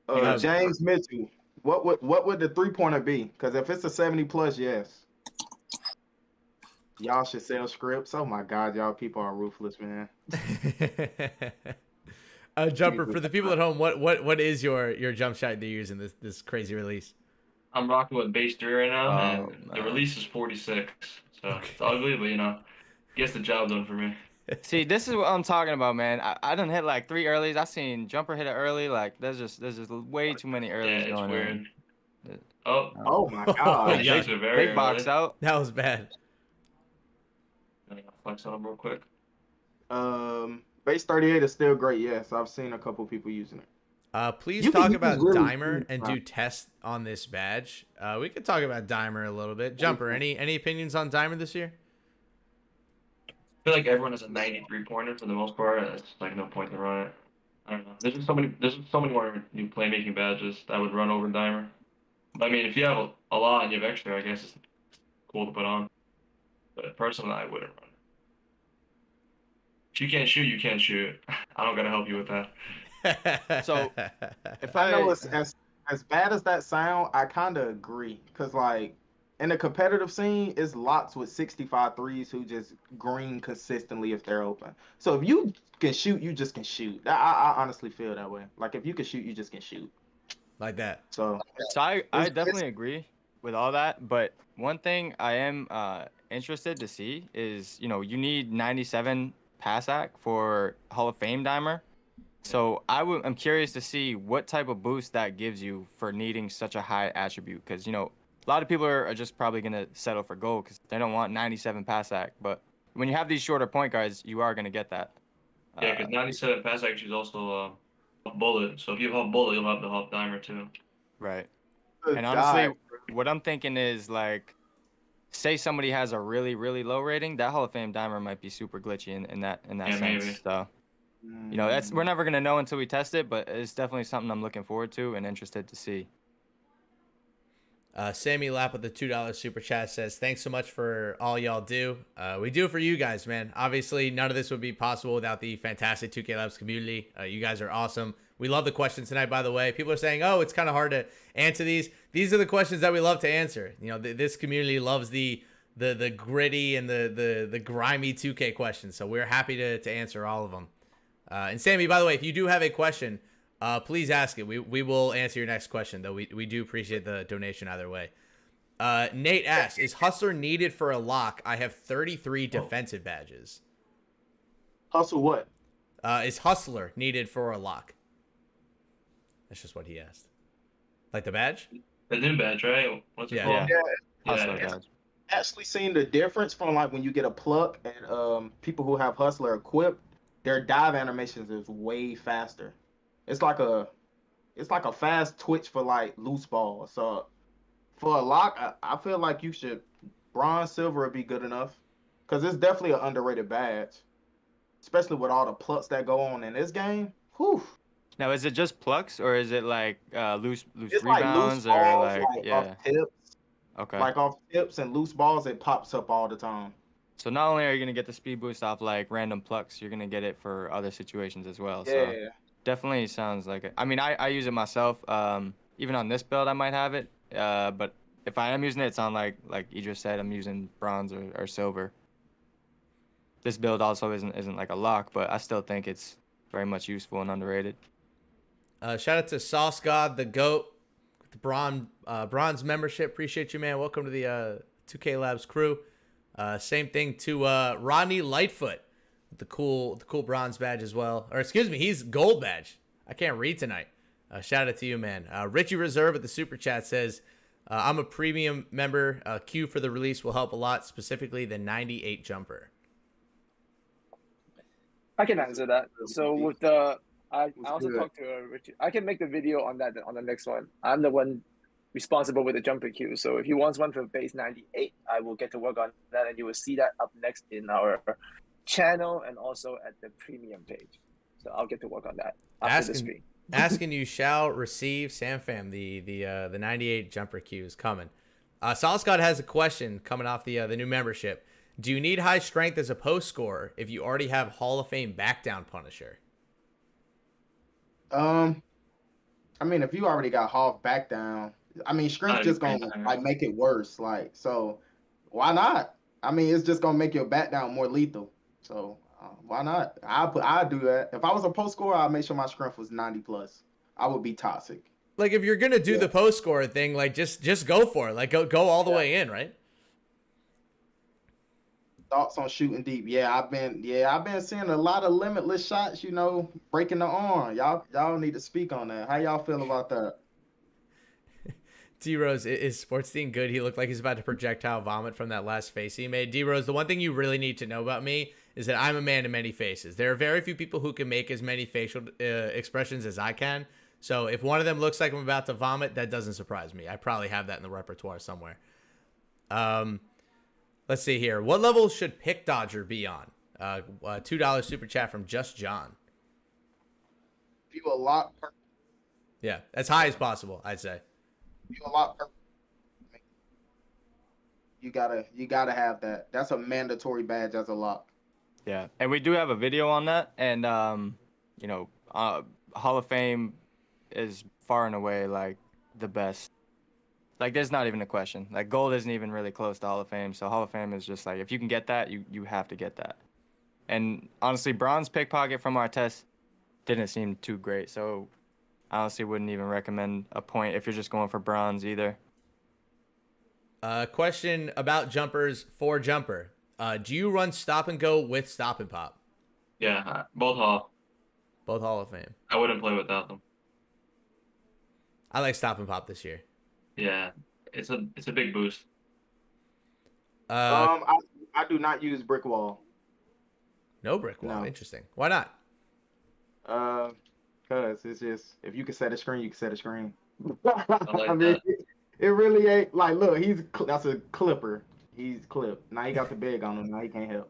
Yeah. James Mitchell, what would the 3-pointer be? Because if it's a 70+, yes. Y'all should sell scripts. Oh my God, y'all people are ruthless, man. Jumper, for the people at home, what is your jump shot they're using this crazy release? I'm rocking with base 3 right now, Oh, and the man. release is 46. So it's ugly, but gets the job done for me. See, this is what I'm talking about, man. I done hit like 3 earlies. I seen Jumper hit it early. Like there's just way too many Yeah, earlies it's going weird. on. Oh, Oh my Oh, God. yeah. takes it very Big box early. out. That was bad. I gotta flex on him real quick. Base 38 is still great. Yes, I've seen a couple people using it. Please You can talk use about really Dimer good and stuff. do tests on this badge. We could talk about Dimer a little bit. Jumper, any opinions on Dimer this year? I feel like everyone has a 93 pointer for the most part. It's like no point to run it. I don't know. There's just so many more new playmaking badges that would run over Dimer. But I mean, if you have a lot and you have extra, I guess it's cool to put on. But personally, I wouldn't run it. If you can't shoot, you can't shoot. I don't gotta help you with that. So, If I know I it's as bad as that sound, I kind of agree. Because, like, in the competitive scene, it's lots with 65 threes who just green consistently if they're open. So if you can shoot, you just can shoot. I honestly feel that way. Like, if you can shoot, you just can shoot. Like that. So, I It's- definitely agree with all that, but one thing I am interested to see is, you need 97 pass act for Hall of Fame Dimer. So I'm curious to see what type of boost that gives you for needing such a high attribute, because a lot of people are just probably gonna settle for gold because they don't want 97 pass act. But when you have these shorter point guards, you are gonna get that. Yeah, because 97 pass action is also a bullet. So if you have a bullet, you'll have the half dimer too. Right. good And honestly, God. what I'm thinking is, like, say somebody has a really, really low rating, that Hall of Fame Dimer might be super glitchy in that Yeah, sense. maybe. So You know, we're never gonna know until we test it, but it's definitely something I'm looking forward to and interested to see. Sammy Lapp with the $2 super chat says, thanks so much for all y'all do. We do it for you guys, man. Obviously, none of this would be possible without the fantastic 2K Labs community. You guys are awesome. We love the questions tonight, by the way. People are saying, oh, it's kind of hard to answer these. These are the questions that we love to answer. You know, this community loves the gritty and the grimy 2K questions. So we're happy to answer all of them. And Sammy, by the way, if you do have a question, please ask it. We will answer your next question, though. We do appreciate the donation either way. Nate asks, is Hustler needed for a lock? I have 33 defensive badges. Hustle what? Is Hustler needed for a lock? That's just what he asked. Like the badge? The new badge, right? What's it Yeah. called? Hustler Yeah. badge. Actually seen the difference from like when you get a pluck and people who have Hustler equipped, their dive animations is way faster. It's like a fast twitch for like loose balls. So for a lock, I feel like you should bronze, silver would be good enough, because it's definitely an underrated badge, especially with all the plucks that go on in this game. Whew. Now, is it just plucks or is it like loose It's like rebounds loose balls, or like off tips, Okay. like off tips and loose balls. It pops up all the time. So not only are you gonna get the speed boost off like random plucks, you're gonna get it for other situations as well. Yeah. So definitely sounds like it. I mean, I use it myself. Even on this build, I might have it. But if I am using it, it's on like Idris said, I'm using bronze or silver. This build also isn't like a lock, but I still think it's very much useful and underrated. Shout out to Sauce God, the GOAT, the bronze membership. Appreciate you, man. Welcome to the 2K Labs crew. Same thing to Rodney Lightfoot, with the cool bronze badge as well. Or excuse me, he's gold badge. I can't read tonight. Shout out to you, man. Richie Reserve at the super chat says, I'm a premium member. Q for the release will help a lot, specifically the 98 jumper. I can answer that. So with the, I also talked to Richie. I can make the video on that on the next one. I'm the one responsible with the jumper queue. So if he wants one for base 98, I will get to work on that, and you will see that up next in our channel and also at the premium page. So I'll get to work on that after the stream. Asking you shall receive, Sam Fam. The 98 jumper queue is coming. Sauce God has a question coming off the new membership. Do you need high strength as a post scorer if you already have Hall of Fame back down Punisher? I mean, if you already got Hall back down, I mean, strength just gonna like make it worse. Like, so why not? I mean, it's just gonna make your back down more lethal. So why not? I'd do that. If I was a post scorer, I'd make sure my strength was 90 plus. I would be toxic. Like, if you're gonna do the post scorer thing, like just go for it. Like go all the way in, right? Thoughts on shooting deep? I've been seeing a lot of limitless shots, you know, breaking the arm. Y'all need to speak on that. How y'all feel about that? D-Rose, is Sports Team good? He looked like he's about to projectile vomit from that last face he made. D-Rose, the one thing you really need to know about me is that I'm a man of many faces. There are very few people who can make as many facial expressions as I can. So if one of them looks like I'm about to vomit, that doesn't surprise me. I probably have that in the repertoire somewhere. Let's see here. What level should Pick Dodger be on? $2 super chat from Just John. If you a lot. Yeah, as high as possible, I'd say. You a lot. You gotta have that. That's a mandatory badge as a lock. Yeah, and we do have a video on that, and you know, Hall of Fame is far and away like the best. Like, there's not even a question. Like, gold isn't even really close to Hall of Fame. So Hall of Fame is just like, if you can get that, you have to get that. And honestly, bronze pickpocket from our test didn't seem too great. So I honestly wouldn't even recommend a point if you're just going for bronze either. Question about jumpers for jumper. Do you run stop and go with stop and pop? Yeah, both Hall. Both Hall of Fame. I wouldn't play without them. I like stop and pop this year. Yeah, it's a big boost. I do not use brick wall. No brick wall. No. Interesting. Why not? Cause it's just, if you can set a screen, you can set a screen. like I mean, it really ain't like, look, that's a clipper. He's clipped. Now he got the big on him. Now he can't help.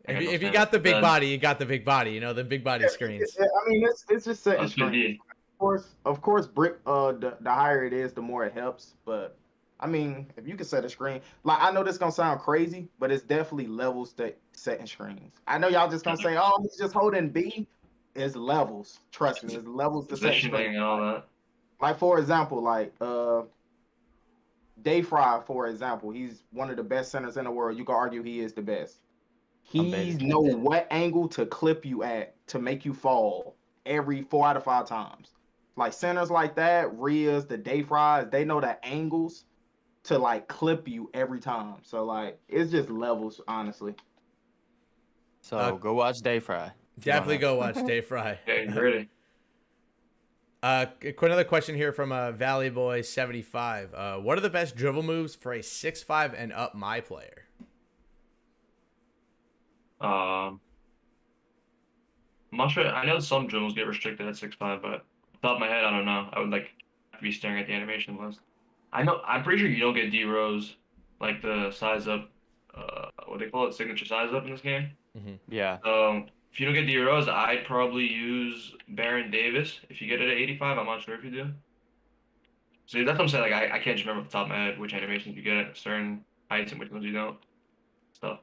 If you got the big body, you got the big body. You know, the big body screens. I mean, it's just setting That's good screens. D. Of course, brick. The higher it is, the more it helps. But I mean, if you can set a screen, like I know this gonna sound crazy, but it's definitely levels that setting screens. I know y'all just gonna say, "Oh, he's just holding B." It's levels. Trust me, it's levels to setting Positioning screens. and all that. Like for example, like Day Fry, for example, he's one of the best centers in the world. You can argue he is the best. I'm He baited. know what angle to clip you at to make you fall every 4 out of 5 times. Like centers like that, Rias, the Day Fries, they know the angles to like clip you every time. So like it's just levels, honestly. So go watch Day Fry. Definitely go watch Day Fry. Getting gritty. Another question here from Valley Boy 75. What are the best dribble moves for a 6'5" and up my player? I'm not sure. I know some dribbles get restricted at 6'5", but off the top of my head, I don't know. I would like be staring at the animation list. I know. I'm pretty sure you don't get D Rose like the size up. What they call it, signature size up in this game. Yeah. If you don't get D Rose, I'd probably use Baron Davis. If you get it at 85, I'm not sure if you do. So that's what I'm saying. Like I can't just remember off the top of my head which animations you get at certain heights and which ones you don't. Stuff.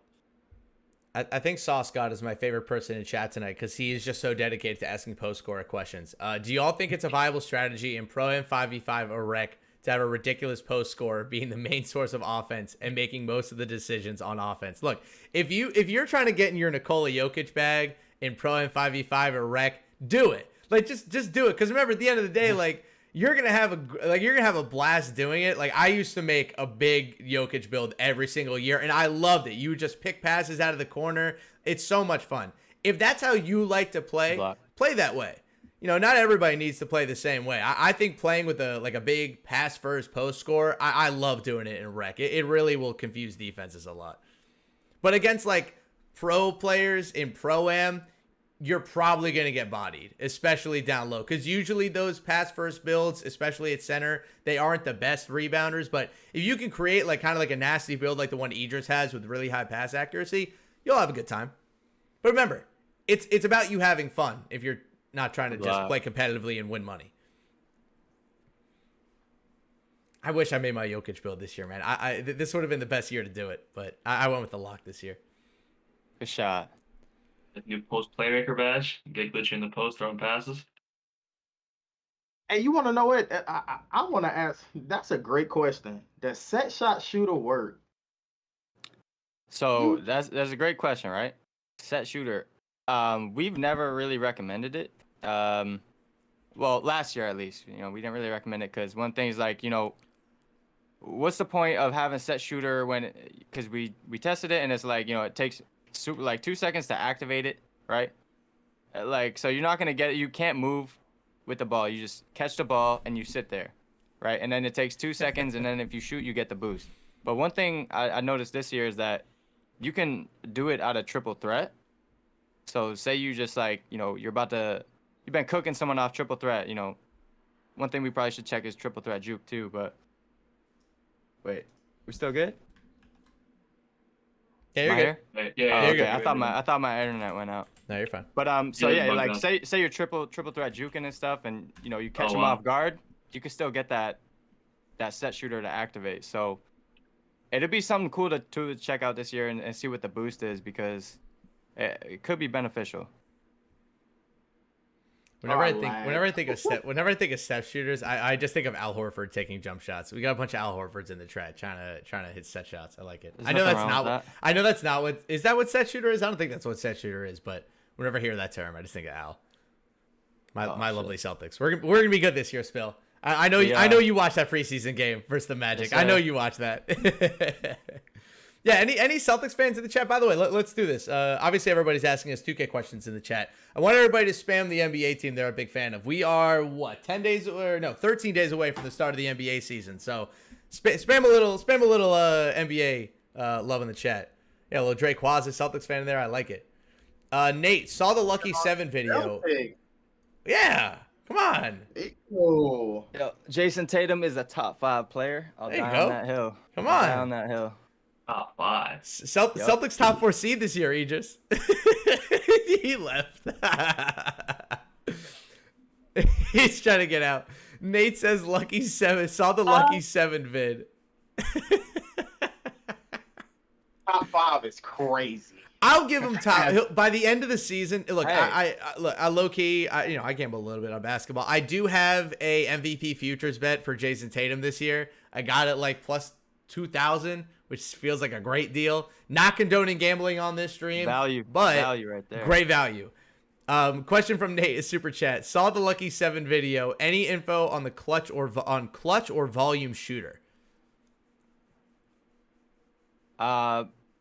I think Sauce God is my favorite person in chat tonight because he is just so dedicated to asking post-score questions. Do y'all think it's a viable strategy in Pro and 5v5 or Rec to have a ridiculous post score being the main source of offense and making most of the decisions on offense? Look, if you're trying to get in your Nikola Jokic bag in Pro and 5v5 or Rec, do it. Like just do it, because remember at the end of the day, like you're gonna have a blast doing it. Like I used to make a big Jokic build every single year, and I loved it. You would just pick passes out of the corner. It's so much fun. If that's how you like to play, play that way. You know, not everybody needs to play the same way. I think playing with a big pass first post score, I love doing it in Rec. It really will confuse defenses a lot. But against like pro players in Pro-Am, you're probably going to get bodied, especially down low. Because usually those pass first builds, especially at center, they aren't the best rebounders. But if you can create like kind of like a nasty build like the one Idris has with really high pass accuracy, you'll have a good time. But remember, it's about you having fun if you're not trying to just play competitively and win money. I wish I made my Jokic build this year, man. This would have been the best year to do it, but I went with the lock this year. Good shot. New post playmaker badge. Get glitchy in the post, throwing passes. Hey, you want to know what? I want to ask. That's a great question. Does set shot shooter work? So that's a great question, right? Set shooter. We've never really recommended it. Well, last year at least, we didn't really recommend it because one thing is like, what's the point of having set shooter because we tested it and it's like, it takes like 2 seconds to activate it, right? Like, so you're not gonna get it. You can't move with the ball. You just catch the ball and you sit there, right? And then it takes 2 seconds, and then if you shoot, you get the boost. But one thing I noticed this year is that you can do it out of triple threat. So say you just like, you've been cooking someone off triple threat. One thing we probably should check is triple threat juke too. But wait, we still good? Yeah, you're good. Yeah, okay. good. I thought my internet went out. No, you're fine. But so Yeah, yeah, like out. say you're triple threat juking and stuff, and you catch them wow. off guard, you can still get that set shooter to activate. So it'd be something cool to check out this year and see what the boost is, because it could be beneficial. Whenever I think of step shooters, I just think of Al Horford taking jump shots. We got a bunch of Al Horfords in the chat trying to hit set shots. I like it. I know that's not what is that what set shooter is? I don't think that's what set shooter is, but whenever I hear that term, I just think of Al. My lovely Celtics. We're gonna be good this year, Spill. I know you watched that preseason game versus the Magic. Yes, I know you watched that. Yeah, any Celtics fans in the chat? By the way, let's do this. Obviously, everybody's asking us 2K questions in the chat. I want everybody to spam the NBA team they're a big fan of. We are, 13 days away from the start of the NBA season. So spam a little NBA love in the chat. Yeah, a little Drake Quaz, a Celtics fan in there. I like it. Nate, saw the Lucky 7 video. Yeah, come on. Oh. Yo, Jason Tatum is a top 5 player. I'll die on that hill. Come on. Die on that hill. Top 5. Celtics top 4 seed this year, Aegis. He left. He's trying to get out. Nate says Lucky 7. Saw the Lucky 7 vid. Top 5 is crazy. I'll give him top by the end of the season. Look, Hey. I low key, I gamble a little bit on basketball. I do have a MVP futures bet for Jason Tatum this year. I got it like plus 2,000, which feels like a great deal. Not condoning gambling on this stream, Value right there. Great value. Question from Nate is super chat. Saw the Lucky 7 video. Any info on the clutch or volume shooter?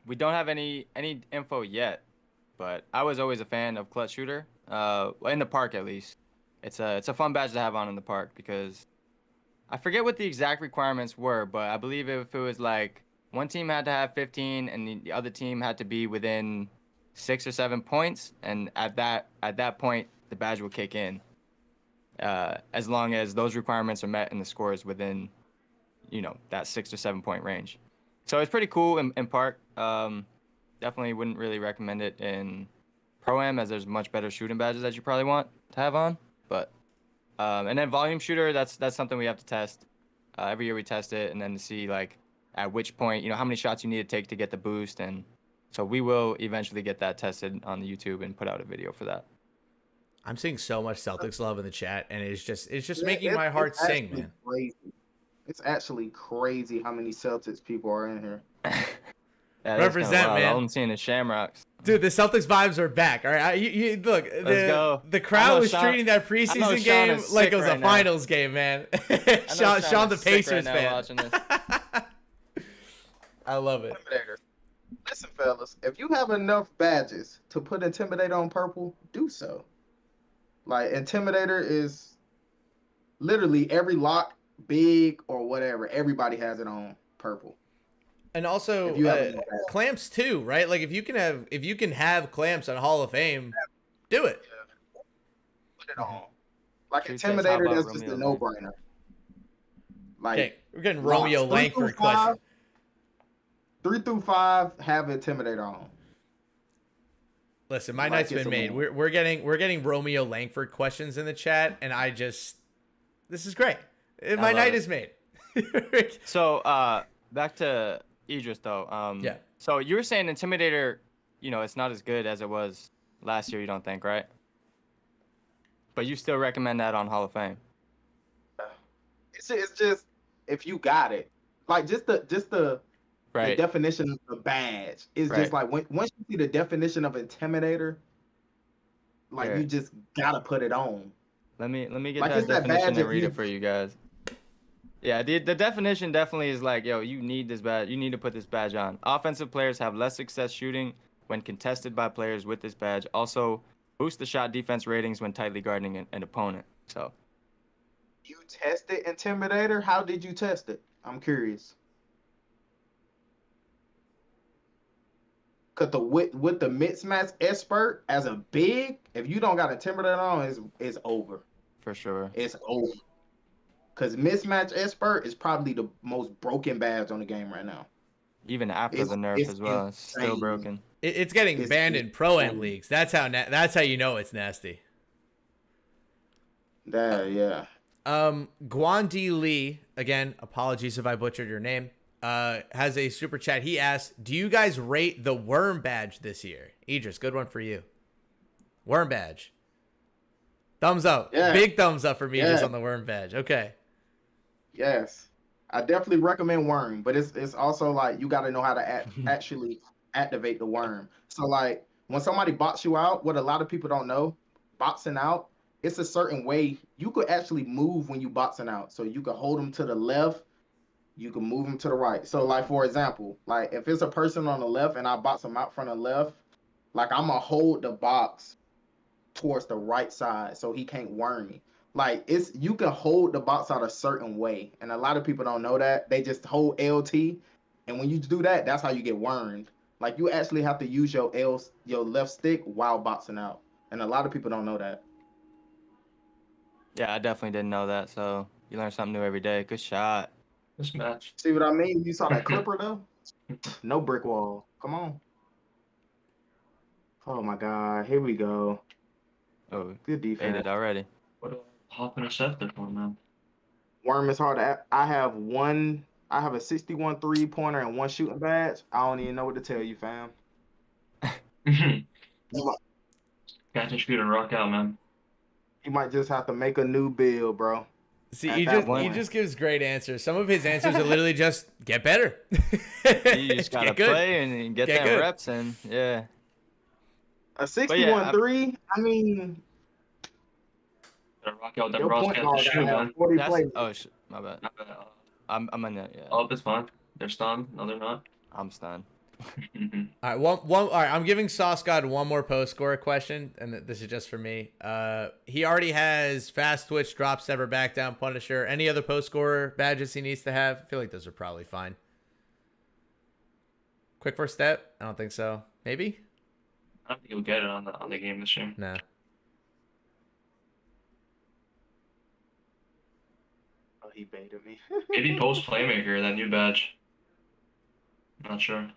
We don't have any info yet, but I was always a fan of clutch shooter. In the park at least. It's a fun badge to have on in the park because I forget what the exact requirements were, but I believe if it was like one team had to have 15 and the other team had to be within 6 or 7 points, and at that point the badge will kick in. As long as those requirements are met and the score is within, that 6 or 7 point range. So it's pretty cool in park. Definitely wouldn't really recommend it in Pro-Am as there's much better shooting badges that you probably want to have on. But and then volume shooter, that's something we have to test. Every year we test it, and then to see like at which point, how many shots you need to take to get the boost, and so we will eventually get that tested on the YouTube and put out a video for that. I'm seeing so much Celtics love in the chat, and it's just making my heart sing, man. Crazy. It's actually crazy how many Celtics people are in here. Yeah, Represent, man. All I'm seeing is Shamrocks. Dude, the Celtics vibes are back. All right, you look. The crowd was treating that preseason game like it was a finals game, man. Sean the Pacers fan. I love it. Intimidator. Listen, fellas, if you have enough badges to put Intimidator on purple, do so. Like, Intimidator is literally every lock, big or whatever, everybody has it on purple. And also clamps too, right? Like if you can have clamps on Hall of Fame, do it. Yeah. Put it on. Like Intimidator, that's just a no-brainer. Like, okay, we're getting Romeo Langford question. 3 through 5 have Intimidator on. Listen, my night's been made. We're getting Romeo Langford questions in the chat, and this is great. My night is made. So back to Idris though. Yeah. So you were saying Intimidator, it's not as good as it was last year. You don't think, right? But you still recommend that on Hall of Fame. It's just if you got it, like just the right. The definition of the badge is just like once you see the definition of Intimidator, like you just gotta put it on. Let me get like that definition and read it for you guys. Yeah, the definition definitely is like, you need this badge. You need to put this badge on. Offensive players have less success shooting when contested by players with this badge. Also, boost the shot defense ratings when tightly guarding an opponent. So, you tested Intimidator? How did you test it? I'm curious. Cause with the mismatch expert as a big, if you don't got Intimidator on, it's over. For sure. It's over. Cause mismatch expert is probably the most broken badge on the game right now. Even after the nerf as well, it's still broken. It's getting banned in Pro-Am leagues. That's how you know it's nasty. Yeah. Guandi Lee, again, apologies if I butchered your name, has a super chat. He asked, do you guys rate the worm badge this year? Idris, good one for you. Worm badge. Thumbs up. Yeah. Big thumbs up for me just on the worm badge. Okay. Yes. I definitely recommend worm, but it's also like you got to know how to actually activate the worm. So like when somebody bots you out, what a lot of people don't know, boxing out, it's a certain way you could actually move when you boxing out. So you could hold them to the left, you can move them to the right. So like for example, like if it's a person on the left and I box them out from the left, like I'm gonna hold the box towards the right side so he can't worm me. Like you can hold the box out a certain way, and a lot of people don't know that. They just hold LT, and when you do that, that's how you get wormed. Like you actually have to use your left stick while boxing out, and a lot of people don't know that. Yeah, I definitely didn't know that. So you learn something new every day. Good shot. This match. See what I mean? You saw that clipper though. No brick wall. Come on. Oh my God. Here we go. Oh, Good made defense. it already. What a hop interceptor for, man. Worm is hard to. I have one. I have a 61 3-pointer and one shooting badge. I don't even know what to tell you, fam. You might, Catch and shoot and rock out, man. you might just have to make a new build, bro. See, At he that just he point. just gives great answers. Some of his answers are literally just get better. You just gotta Get good. play and get Get them good. reps in. Yeah. A 61 3. I mean, Gotta rock out them your bros point catch guard and gotta shoot, have man. 40 That's plays. oh shit, my bad. I'm in there. Yeah. Oh, it's fine. They're stunned. No, they're not. I'm stunned. All right, all right. I'm giving Sauce God one more post score question, and this is just for me. He already has fast twitch, drop stepper, back down, Punisher. Any other post scorer badges he needs to have? I feel like those are probably fine. Quick first step? I don't think so. Maybe? I don't think he'll get it on the game this year. No. Oh, he baited me. Maybe post playmaker, that new badge. Not sure.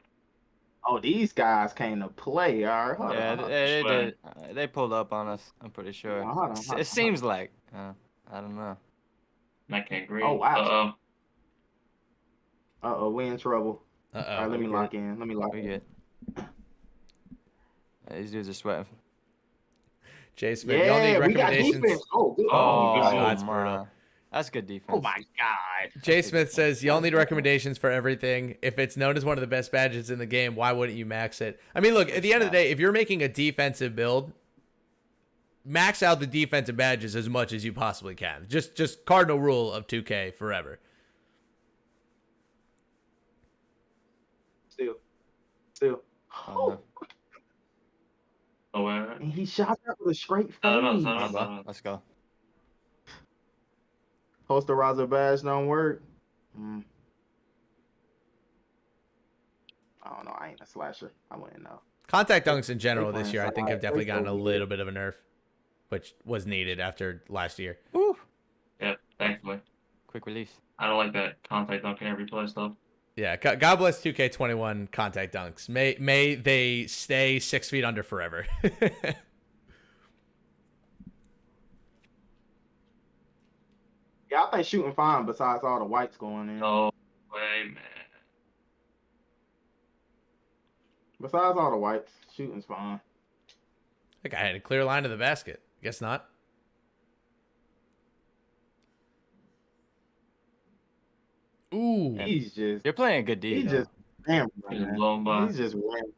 Oh, these guys came to play. All right, hold Yeah, on. they swear. did. They pulled up on us. I'm pretty sure. Hold on. It seems like. I don't know. I can't agree. Oh, wow. Uh-oh. We in trouble. Uh All right, oh. let me okay. lock in. Let me lock We in. get. These dudes are sweating. Jay Smith, y'all need Yeah, we got recommendations. defense. Oh, good. Oh, good that's my. brutal. That's good defense. Oh my God. Jay Smith says, y'all need recommendations for everything. If it's known as one of the best badges in the game, why wouldn't you max it? I mean, look, at the end of the day, if you're making a defensive build, max out the defensive badges as much as you possibly can. Just cardinal rule of 2K forever. Still. Oh, Oh, wait. And he shot that with a straight I don't know, face. I no. don't know. Let's go. Posterizer badge don't work. I don't know. I ain't a slasher. I wouldn't know. Contact dunks in general They this year, I think, have playing definitely slide. gotten a They so little bit of a nerf, which was needed after last year. Woo. Yeah, thankfully. Quick release. I don't like that contact dunk in every play stuff. Yeah, God bless 2K21 contact dunks. May they stay 6 feet under forever. Yeah, I think shooting fine besides all the whites going in. No way, man. Besides all the whites, shooting's fine. I think I had a clear line to the basket. Guess not. Ooh. He's just, You're playing good D. he's though. just, damn, He's man. blown by. He's just random.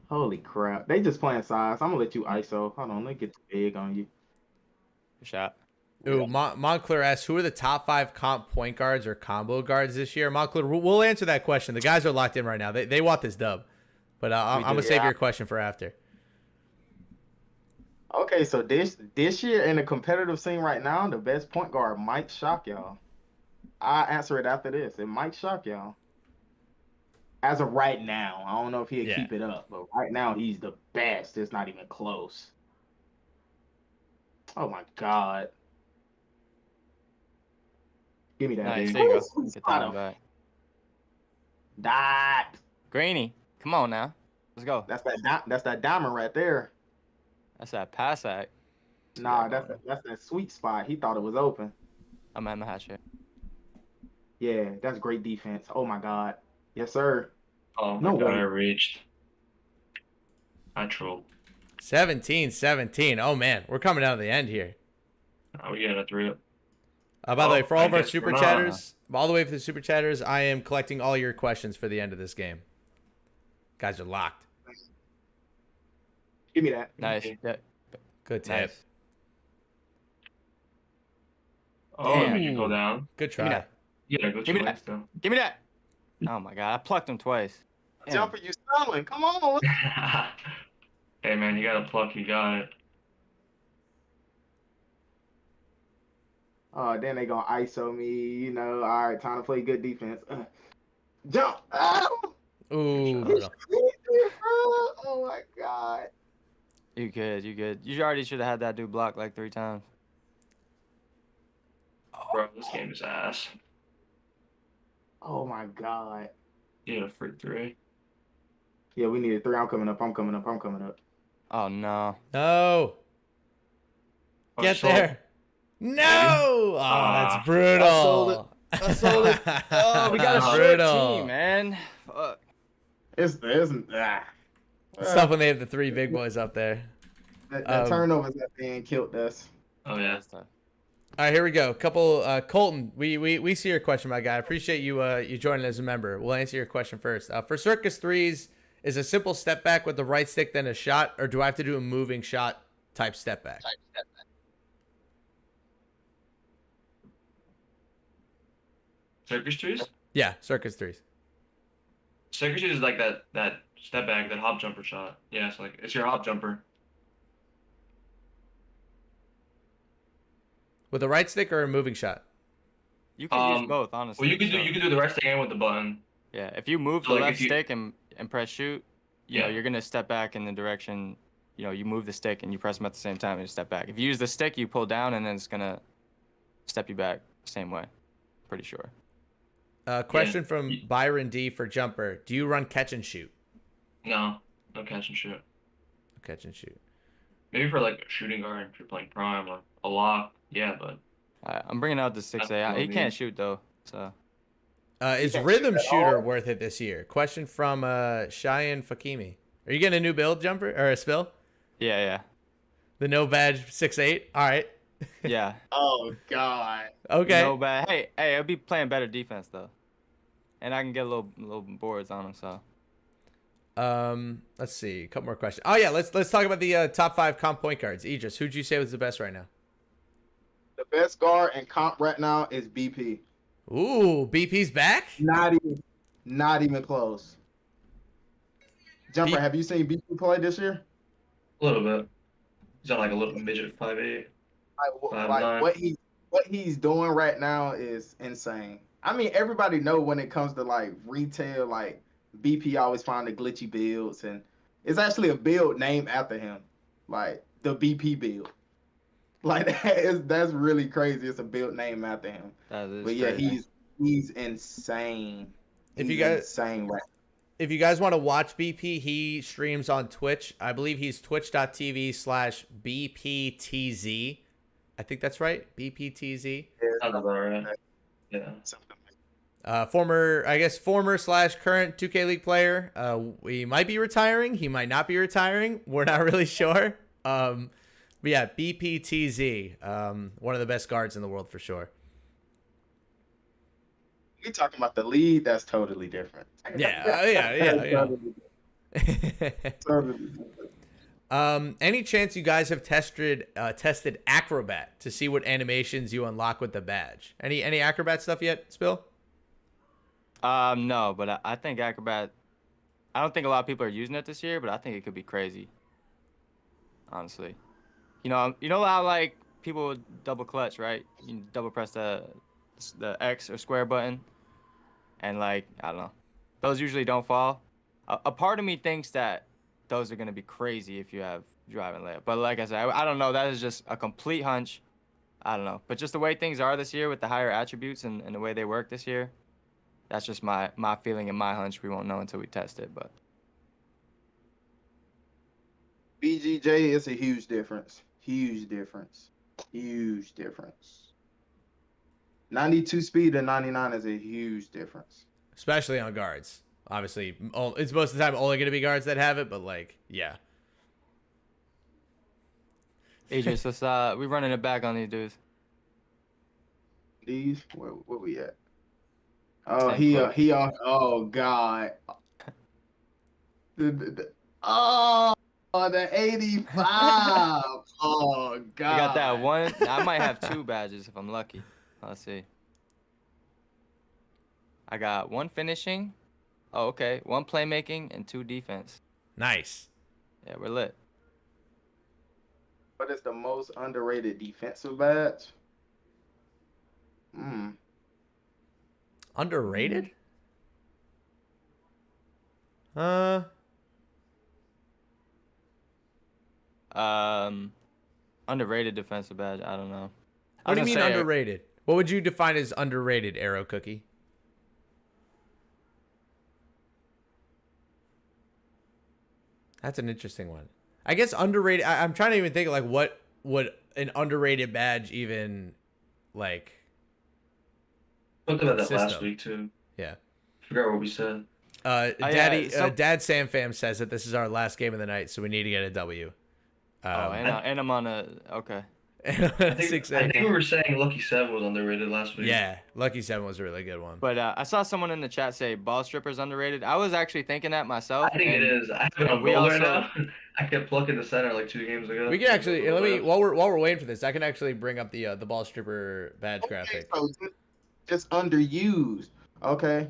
Holy crap. They just playing size. I'm gonna let you ISO. Hold on, let me get the big on you. Good shot. Ooh, Montclair asks, who are the top 5 comp point guards or combo guards this year? Montclair, we'll answer that question. The guys are locked in right now. They want this dub. But I'm going to save your question for after. Okay, so this year in the competitive scene right now, the best point guard might shock y'all. I'll answer it after this. It might shock y'all. As of right now, I don't know if he'll keep it up, but right now he's the best. It's not even close. Oh my God. Give me that. Nice. Dude. There you go. Sweet Get spot that him. back. Dot. Greeny. Come on now. Let's go. That's that diamond right there. That's that pass act. Nah, that's that sweet spot. He thought it was open. I'm at my hat trick. Yeah, that's great defense. Oh my God. Yes, sir. Oh my No God, way. I reached. I trolled. 17-17. Oh, man. We're coming down to the end here. Are we getting a 3-up? By the way, for all of I our guess super we're not. chatters, all the way for the super chatters, I am collecting all your questions for the end of this game. Guys are locked. Give me that. Nice. Yeah. Good tip. Nice. Oh, Damn. you go down. Good Give me try. that. Yeah, go Give me to that. still. Give me that. Oh my God. I plucked him twice. Damn. Jumper, you selling. Come on. Hey man, you got a pluck, you got it. Oh, then they gonna ISO me. You know. All right, time to play good defense. Jump. Oh, Ooh. he's brutal. crazy, bro. Oh my God. You good. You good. You already should have had that dude blocked like 3 times. Bro, this game is ass. Oh my God. You need a free 3. Yeah, we need a 3. I'm coming up. Oh no. No. Oh, Get sold. there. No. Oh, that's brutal. I sold it. I sold it. Oh, we got a short Brutal. team, man. Fuck. It's It's tough when they have the 3 big boys up there. the turnovers at the end killed us. Oh yeah. That's tough. All right, here we go. Couple, Colton, we see your question, my guy. I appreciate you you joining as a member. We'll answer your question first. For Circus Threes, is a simple step back with the right stick then a shot, or do I have to do a moving shot type step back? Circus Threes? Yeah, Circus Threes. Circus Threes is like that step back, that hop jumper shot. Yeah, it's like it's your hop jumper. With the right stick or a moving shot? You can use both, honestly. Well, you so- can do the right stick and with the button. Yeah, if you move So, the like, left if you- stick and press shoot, you know, Yeah. you're gonna step back in the direction. You know, you move the stick and you press them at the same time and you step back. If you use the stick, you pull down and then it's gonna step you back the same way. Pretty sure. Question from Byron D for jumper. Do you run catch and shoot? No catch and shoot. Catch and shoot. Maybe for like a shooting guard if you're playing prime or a lock. Yeah, but I'm bringing out the 6A. That's He what I can't mean. shoot though. So Is can't Rhythm shoot at Shooter all? worth it this year? Question from Cheyenne Fakimi. Are you getting a new build, jumper or a spill? yeah. The no badge 6'8"? All right. Yeah. Oh God. Okay. No bad. Hey, I'll be playing better defense though, and I can get little boards on him. So Let's see. A couple more questions. Oh yeah, let's talk about the top 5 comp point guards. Idris, who'd you say was the best right now? The best guard in comp right now is BP. Ooh, BP's back? Not even close. Jumper, have you seen BP play this year? a little bit. He's on like a little midget 5'8". Like what he's doing right now is insane. I mean, everybody know when it comes to like retail, like BP always find the glitchy builds, and it's actually a build named after him, like the BP build. Like that's really crazy. It's a build named after him. that is. But yeah, crazy. he's insane. If He's you guys- insane right. If you guys want to watch BP, he streams on Twitch. I believe he's twitch.tv/BPTZ. I think that's right. BPTZ. Sounds about right. Yeah. Former/current 2K League player. He might be retiring. He might not be retiring. We're not really sure. But yeah, BPTZ. One of the best guards in the world for sure. You're talking about the lead. That's totally different. Yeah. Totally different. Any chance you guys have tested Acrobat to see what animations you unlock with the badge? Any Acrobat stuff yet, Spill? No, but I think Acrobat. I don't think a lot of people are using it this year, but I think it could be crazy. Honestly, you know how like people would double clutch, right? You double press the X or square button, and like I don't know, those usually don't fall. A part of me thinks that those are gonna be crazy if you have drive and layup. But like I said, I don't know. That is just a complete hunch. I don't know. But just the way things are this year with the higher attributes and the way they work this year, that's just my feeling and my hunch. We won't know until we test it. But BGJ is a huge difference. Huge difference. 92 speed to 99 is a huge difference. Especially on guards. Obviously, it's most of the time only going to be guards that have it, but like, yeah. Idris, let's we running it back on these dudes. These, where we at? Oh, Same he clip. on. Oh God. The 85. Oh God. I got that one. I might have 2 badges if I'm lucky. Let's see. I got 1 finishing. Oh, okay. 1 playmaking and 2 defense. Nice. Yeah, we're lit. What is the most underrated defensive badge? Underrated? Underrated defensive badge. I don't know. What do you mean underrated? What would you define as underrated, Arrow Cookie? That's an interesting one. I guess underrated. I'm trying to even think like what would an underrated badge even like. Talked about that last System. week too. Yeah. Forgot what we said. Dad Sam Fam says that this is our last game of the night, so we need to get a W. And I'm on a okay. I think we were saying Lucky 7 was underrated last week. Yeah, Lucky 7 was a really good one. But I saw someone in the chat say ball strippers underrated. I was actually thinking that myself. I think it is. I have it on goal right now. I kept plucking the center like 2 games ago. We can actually let me while we're waiting for this. I can actually bring up the ball stripper badge graphic. So just underused. Okay.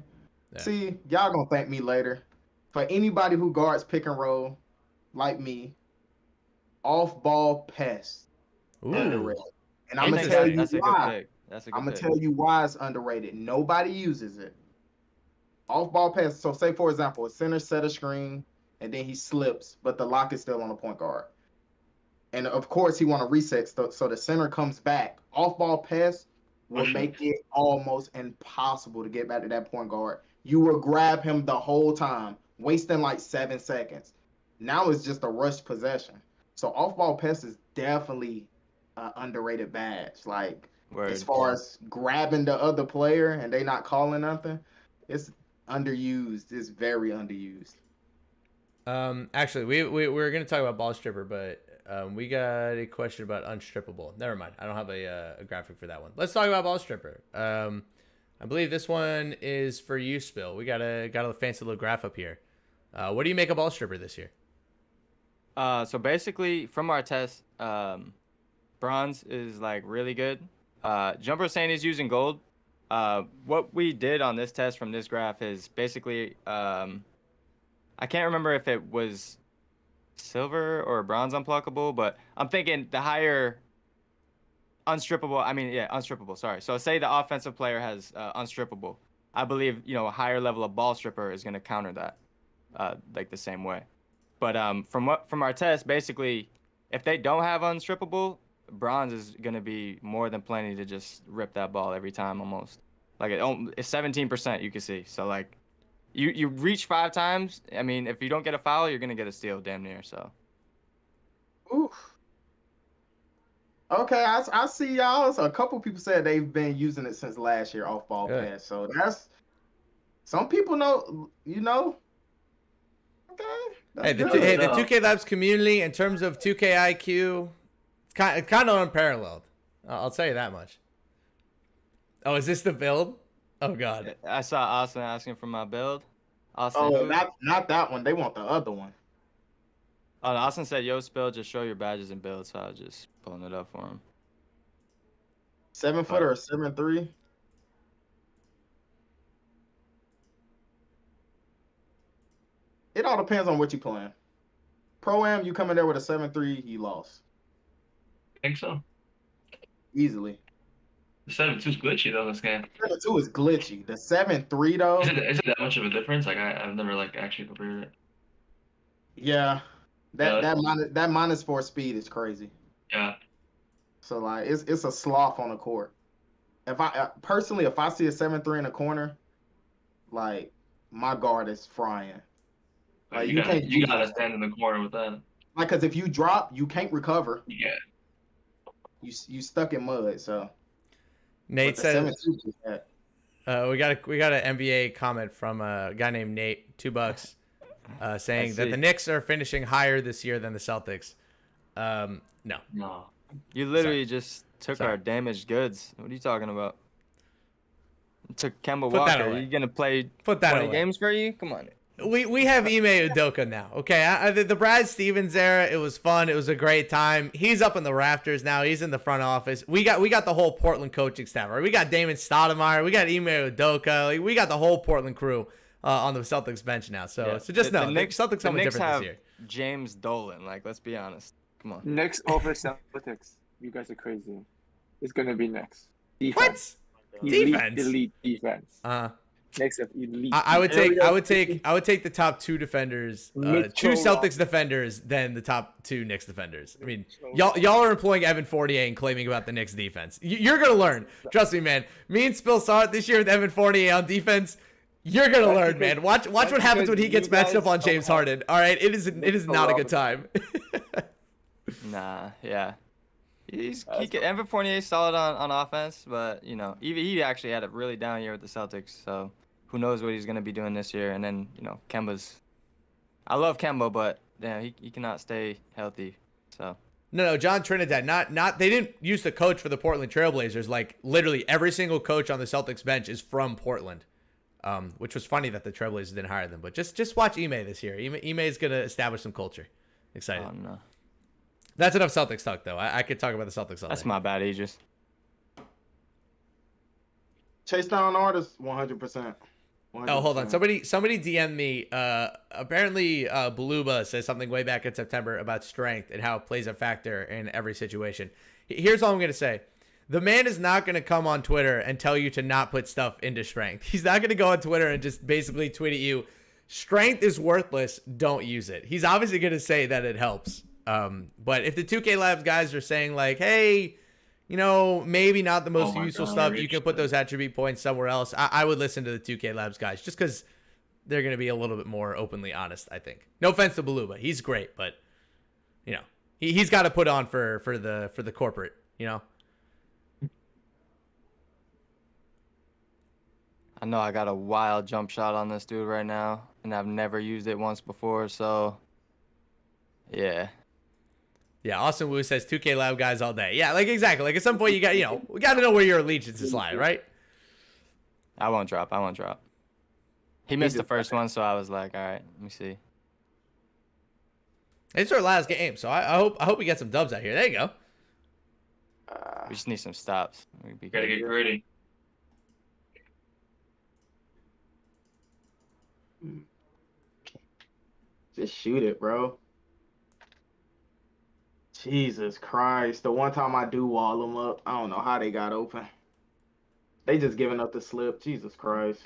Yeah. See, y'all gonna thank me later. For anybody who guards pick and roll, like me, off ball pass. Underrated. And I'm gonna tell you why. I'm gonna tell you why it's underrated. Nobody uses it. Off ball pass. So say for example, a center set a screen and then he slips, but the lock is still on the point guard. And of course he want to reset, so the center comes back. Off ball pass will make it almost impossible to get back to that point guard. You will grab him the whole time, wasting like 7 seconds. Now it's just a rush possession. So off ball pass is definitely underrated badge. Like as far as grabbing the other player and they not calling nothing, it's underused. It's very underused. Actually, we were gonna talk about ball stripper, but we got a question about unstrippable. Never mind. I don't have a graphic for that one. Let's talk about ball stripper. I believe this one is for you, Spill. We got a fancy little graph up here. What do you make of ball stripper this year? So basically, from our test, bronze is like really good. Jumper saying he's using gold. What we did on this test from this graph is basically, I can't remember if it was silver or bronze unpluckable, but I'm thinking the higher unstrippable. Unstrippable. Sorry. So say the offensive player has unstrippable. I believe a higher level of ball stripper is going to counter that, like the same way. But from our test, basically, if they don't have unstrippable, bronze is gonna be more than plenty to just rip that ball every time almost. Like it's 17% you can see. So like, you reach 5 times. I mean, if you don't get a foul, you're gonna get a steal, damn near. So. Oof. Okay, I see y'all. So a couple people said they've been using it since last year off ball pass. So that's some people know. Okay. The 2K Labs community in terms of 2K IQ, it's kind of unparalleled. I'll tell you that much. Oh, is this the build? Oh God. I saw Austin asking for my build. Austin, not that one. They want the other one. Oh, Austin said, "Yo, Spill, just show your badges and builds." So I was just pulling it up for him. 7-footer or 7'3"? It all depends on what you playing. Pro-Am, you come in there with a 7'3", you lost. I think so. Easily. The 7-2 is glitchy though in this game. 7'2" is glitchy. The 7'3" though. Is it that much of a difference? Like I've never like actually compared it. Yeah. That -4 speed is crazy. Yeah. So like it's a sloth on the court. If I see a 7'3" in the corner, like my guard is frying. Like you gotta stand in the corner with that. Like, cause if you drop, you can't recover. Yeah. You stuck in mud. So. Nate says. We got an NBA comment from a guy named Nate, $2, saying that the Knicks are finishing higher this year than the Celtics. No. You literally just took our damaged goods. What are you talking about? You took Kemba Walker. Are you gonna play 20 games for you? Come on. We have Ime Udoka now. Okay, the Brad Stevens era, it was fun. It was a great time. He's up in the rafters now. He's in the front office. We got the whole Portland coaching staff. Right? We got Damon Stoudemire. We got Ime Udoka. Like, we got the whole Portland crew on the Celtics bench now. So just know the Celtics have different this year. James Dolan. Like, let's be honest. Come on. Knicks over Celtics. You guys are crazy. It's gonna be Knicks. Defense. What? Defense. Elite defense. Next up, elite. I would take the top 2 defenders, 2 Celtics defenders, than the top 2 Knicks defenders. I mean, y'all are employing Evan Fournier and claiming about the Knicks defense. You're gonna learn. Trust me, man. Me and Spill saw it this year with Evan Fournier on defense. You're gonna That's learn, because- man. Watch what that's happens when because he gets you matched up guys on don't James have- Harden. All right, it is not a good time. Nah, yeah. Evan Fournier's solid on offense, but you know, he actually had a really down year with the Celtics. So who knows what he's gonna be doing this year? And then you know, I love Kemba, but damn, he cannot stay healthy. So No, John Trinidad. Not. They didn't use the coach for the Portland Trailblazers. Like literally every single coach on the Celtics bench is from Portland. Which was funny that the Trailblazers didn't hire them. But just watch Ime this year. Ime is gonna establish some culture. Excited. oh no, That's enough Celtics talk, though. I could talk about the Celtics all that's day. my bad, Aegis. Chase down artists, 100%. Oh, hold on. Somebody DM'd me. Apparently, Beluba says something way back in September about strength and how it plays a factor in every situation. Here's all I'm gonna say. The man is not gonna come on Twitter and tell you to not put stuff into strength. He's not gonna go on Twitter and just basically tweet at you, "Strength is worthless. Don't use it." He's obviously gonna say that it helps. But if the 2K Labs guys are saying like, "Hey, you know, maybe not the most useful stuff. You can put those attribute points somewhere else." I would listen to the 2K Labs guys just because they're going to be a little bit more openly honest, I think. No offense to Beluba. He's great, but, you know, he's got to put on for the corporate, you know? I know I got a wild jump shot on this dude right now, and I've never used it once before, so yeah. Yeah, Austin Wu says 2K Lab guys all day. Yeah, like exactly. Like at some point you got, we got to know where your allegiances lie, right? I won't drop. He missed the first one, so I was like, all right, let me see. It's our last game, so I hope we get some dubs out here. There you go. We just need some stops. Gotta get gritty. Just shoot it, bro. Jesus Christ. The one time I do wall them up, I don't know how they got open. They just giving up the slip. Jesus Christ.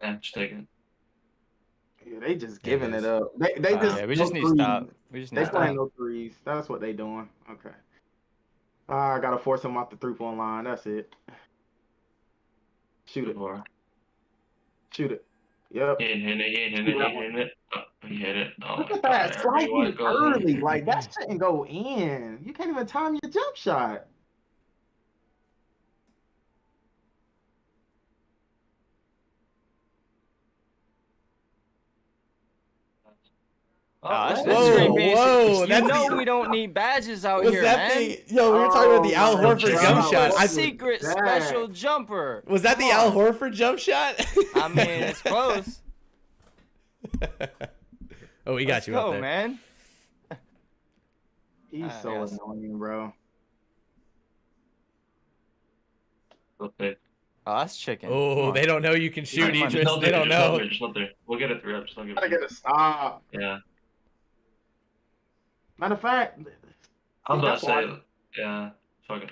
Yeah, just take it. Yeah, they just giving it up. They just Yeah, we just need threes. stop. We just need They stop. playing no threes. That's what they doing. Okay. I gotta force them off the 3-point line. That's it. Shoot it. Or Shoot it. Yep. he ain't hitting it. Oh, he hit it. Oh Look my at that. God, Slightly everyone goes in. early. Like, that shouldn't go in. You can't even time your jump shot. Oh, that's Whoa, straight basic. whoa, You that's know the- we don't need badges out Was here, that man. the we were talking about the Al my Horford God. jump shot. What was Secret that? special jumper. Was that the Come Al on. Horford jump shot? I mean, it's close. Oh, we got Let's you go, up there. man. He's so yes. annoying, bro. Okay. Oh, that's chicken. Come Oh, on. they don't know you can shoot, Come on, Idris. They don't know. Just let there. We'll get it 3 up. Just don't give Gotta it. get a stop. Yeah. Matter of fact, I was about that's to why, say. Yeah. Fuck it.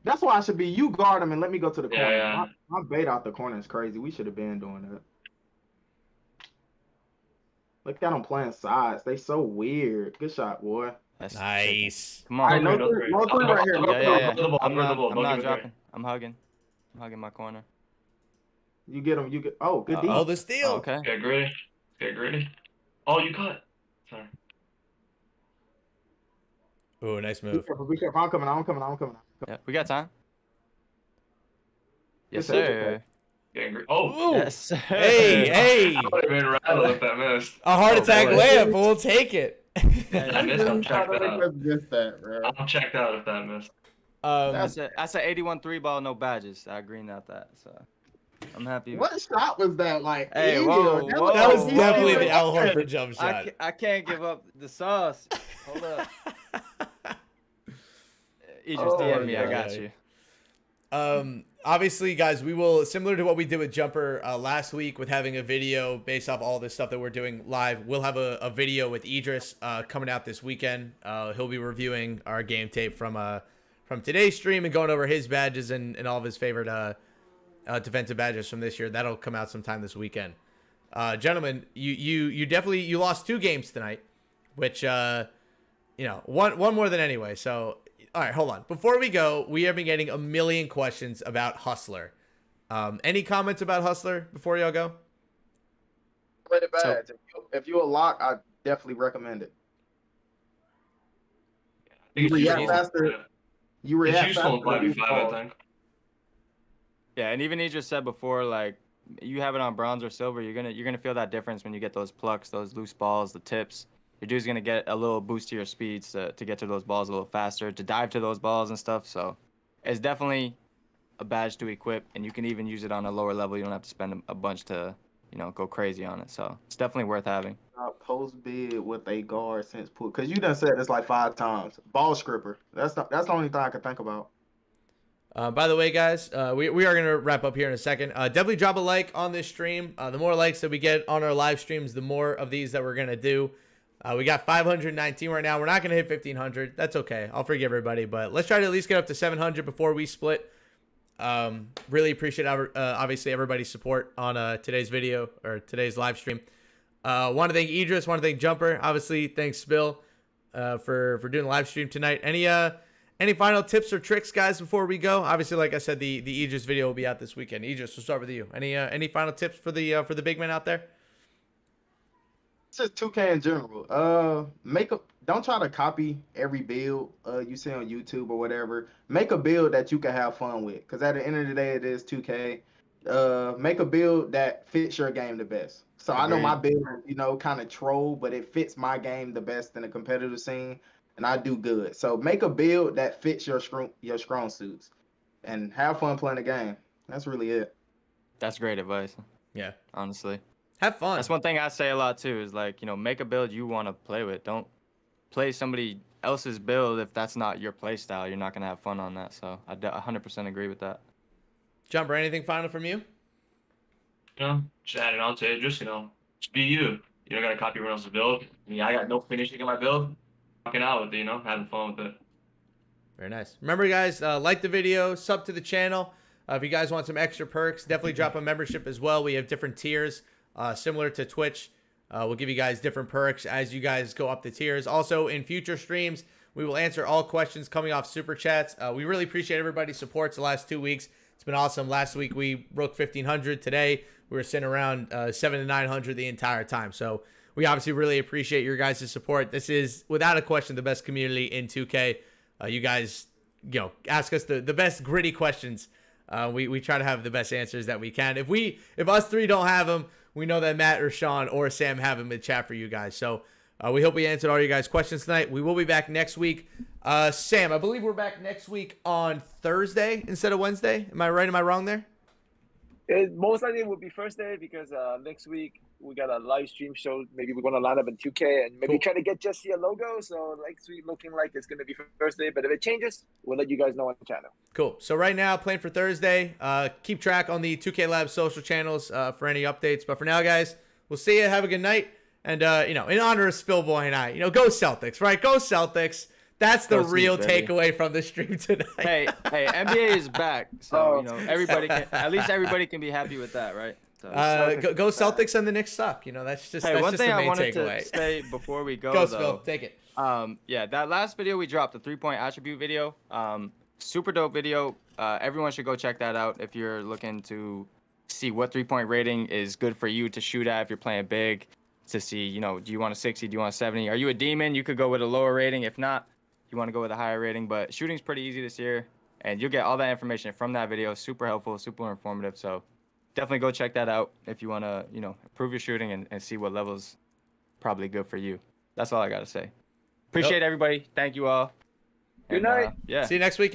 that's why I should be you guard him and let me go to the Yeah, corner. yeah. My bait out the corner is crazy. We should have been doing that. Look at them playing sides. They so weird. Good shot, boy. That's chicken. Nice. Come All on. right, no no three, three. no three right here. No Yeah, three. yeah, yeah. Go to the ball, I'm go to the not, ball, I'm don't not give it away. dropping. I'm hugging. I'm hugging my corner. You get him. You get. Oh, good D. Oh, the steal. Oh, okay. Get gritty. Get gritty. Oh, you cut. Sorry. Oh, nice Be move. careful. Be careful. I'm coming. Yeah, we got time. Yes, Good save. sir. Getting gritty. Oh. Ooh. Yes, sir. Hey. I would have been rattled if that missed. A heart Oh, attack boy. layup, but we'll take it. I missed. I'm checked out. Miss that, bro. I'm checked out if that missed. That's an 81 3-ball, no badges. I agree not that. So I'm happy. What shot was that? Like, Hey, ew, whoa, that whoa, That was whoa. definitely the Al Horford jump I shot. I can't give up the sauce. Hold up. You just Oh, DM me. I yeah. got you. Obviously, guys, we will, similar to what we did with Jumper last week with having a video based off all this stuff that we're doing live, we'll have a video with Idris coming out this weekend. He'll be reviewing our game tape from today's stream and going over his badges and all of his favorite defensive badges from this year. That'll come out sometime this weekend. Gentlemen, you definitely, you lost 2 games tonight, which you know, one more than anyway. So, all right, hold on. Before we go, we have been getting a million questions about Hustler. Any comments about Hustler before y'all go? Play it bad. If you a lock, I definitely recommend it. I think You it's react useful. faster. Yeah. You It's react useful in faster. 5v5, I think. Yeah, and even he just said before, like you have it on bronze or silver, you're gonna feel that difference when you get those plucks, those loose balls, the tips. Your dude's gonna get a little boost to your speeds to get to those balls a little faster, to dive to those balls and stuff. So it's definitely a badge to equip, and you can even use it on a lower level. You don't have to spend a bunch to, you know, go crazy on it. So it's definitely worth having. Post bid with a guard since pull, because you done said this like 5 times. Ball scripper. That's the only thing I can think about. By the way, guys, we are going to wrap up here in a second. Definitely drop a like on this stream. The more likes that we get on our live streams, the more of these that we're going to do. We got 519 right now. We're not going to hit 1,500. That's okay. I'll forgive everybody. But let's try to at least get up to 700 before we split. Really appreciate, obviously, everybody's support on today's video or today's live stream. Want to thank Idris. Want to thank Jumper. Obviously, thanks Spill for doing the live stream tonight. Any final tips or tricks, guys, before we go? Obviously, like I said, the Idris video will be out this weekend. Idris, we'll start with you. Any final tips for the big men out there? It's just 2K in general. Don't try to copy every build you see on YouTube or whatever. Make a build that you can have fun with, because at the end of the day, it is 2K. Make a build that fits your game the best. So I know my build, you know, kind of troll, but it fits my game the best in the competitive scene, and I do good. So make a build that fits your strong suits, and have fun playing the game. That's really it. That's great advice. Yeah. Honestly. Have fun. That's one thing I say a lot too, is like, you know, make a build you want to play with. Don't play somebody else's build if that's not your play style. You're not going to have fun on that. So I 100% agree with that. Jumper, anything final from you? You know, just adding on to it, just be you. You don't gotta copy everyone else's build. I mean, I got no finishing in my build. Fucking out with it, having fun with it. Very nice. Remember, guys, like the video, sub to the channel. If you guys want some extra perks, definitely drop a membership as well. We have different tiers, similar to Twitch. We'll give you guys different perks as you guys go up the tiers. Also, in future streams, we will answer all questions coming off Super Chats. We really appreciate everybody's support the last 2 weeks. It's been awesome. Last week, we broke 1,500. Today, we were sitting around 700 to 900 the entire time. So we obviously really appreciate your guys' support. This is, without a question, the best community in 2K. You guys, ask us the best gritty questions. We try to have the best answers that we can. If us three don't have them, we know that Matt or Sean or Sam have them in chat for you guys. So we hope we answered all your guys' questions tonight. We will be back next week. Sam, I believe we're back next week on Thursday instead of Wednesday. Am I right? Am I wrong there? It most likely will be Thursday, because next week we got a live stream show. Maybe we're going to line up in 2K and maybe try to get Jesse a logo. So next week looking like it's going to be for Thursday. But if it changes, we'll let you guys know on the channel. Cool. So right now, plan for Thursday. Keep track on the 2K Lab social channels for any updates. But for now, guys, we'll see you. Have a good night. And, in honor of Spillboy and I, go Celtics, right? Go Celtics. That's the real takeaway from the stream tonight. Hey, NBA is back. So, everybody at least everybody can be happy with that, right? So, go Celtics and the Knicks suck. That's just one just thing the main I wanted takeaway. to say before we go, Go though. Spill, take it. Yeah, that last video we dropped, the 3-point attribute video, super dope video. Everyone should go check that out if you're looking to see what 3-point rating is good for you to shoot at if you're playing big, to see, do you want a 60, do you want a 70? Are you a demon? You could go with a lower rating. If not, you want to go with a higher rating. But shooting's pretty easy this year, and you'll get all that information from that video. Super helpful, super informative. So definitely go check that out if you want to, improve your shooting and see what level's probably good for you. That's all I got to say. Appreciate everybody. Thank you all. Good night. Yeah. See you next week.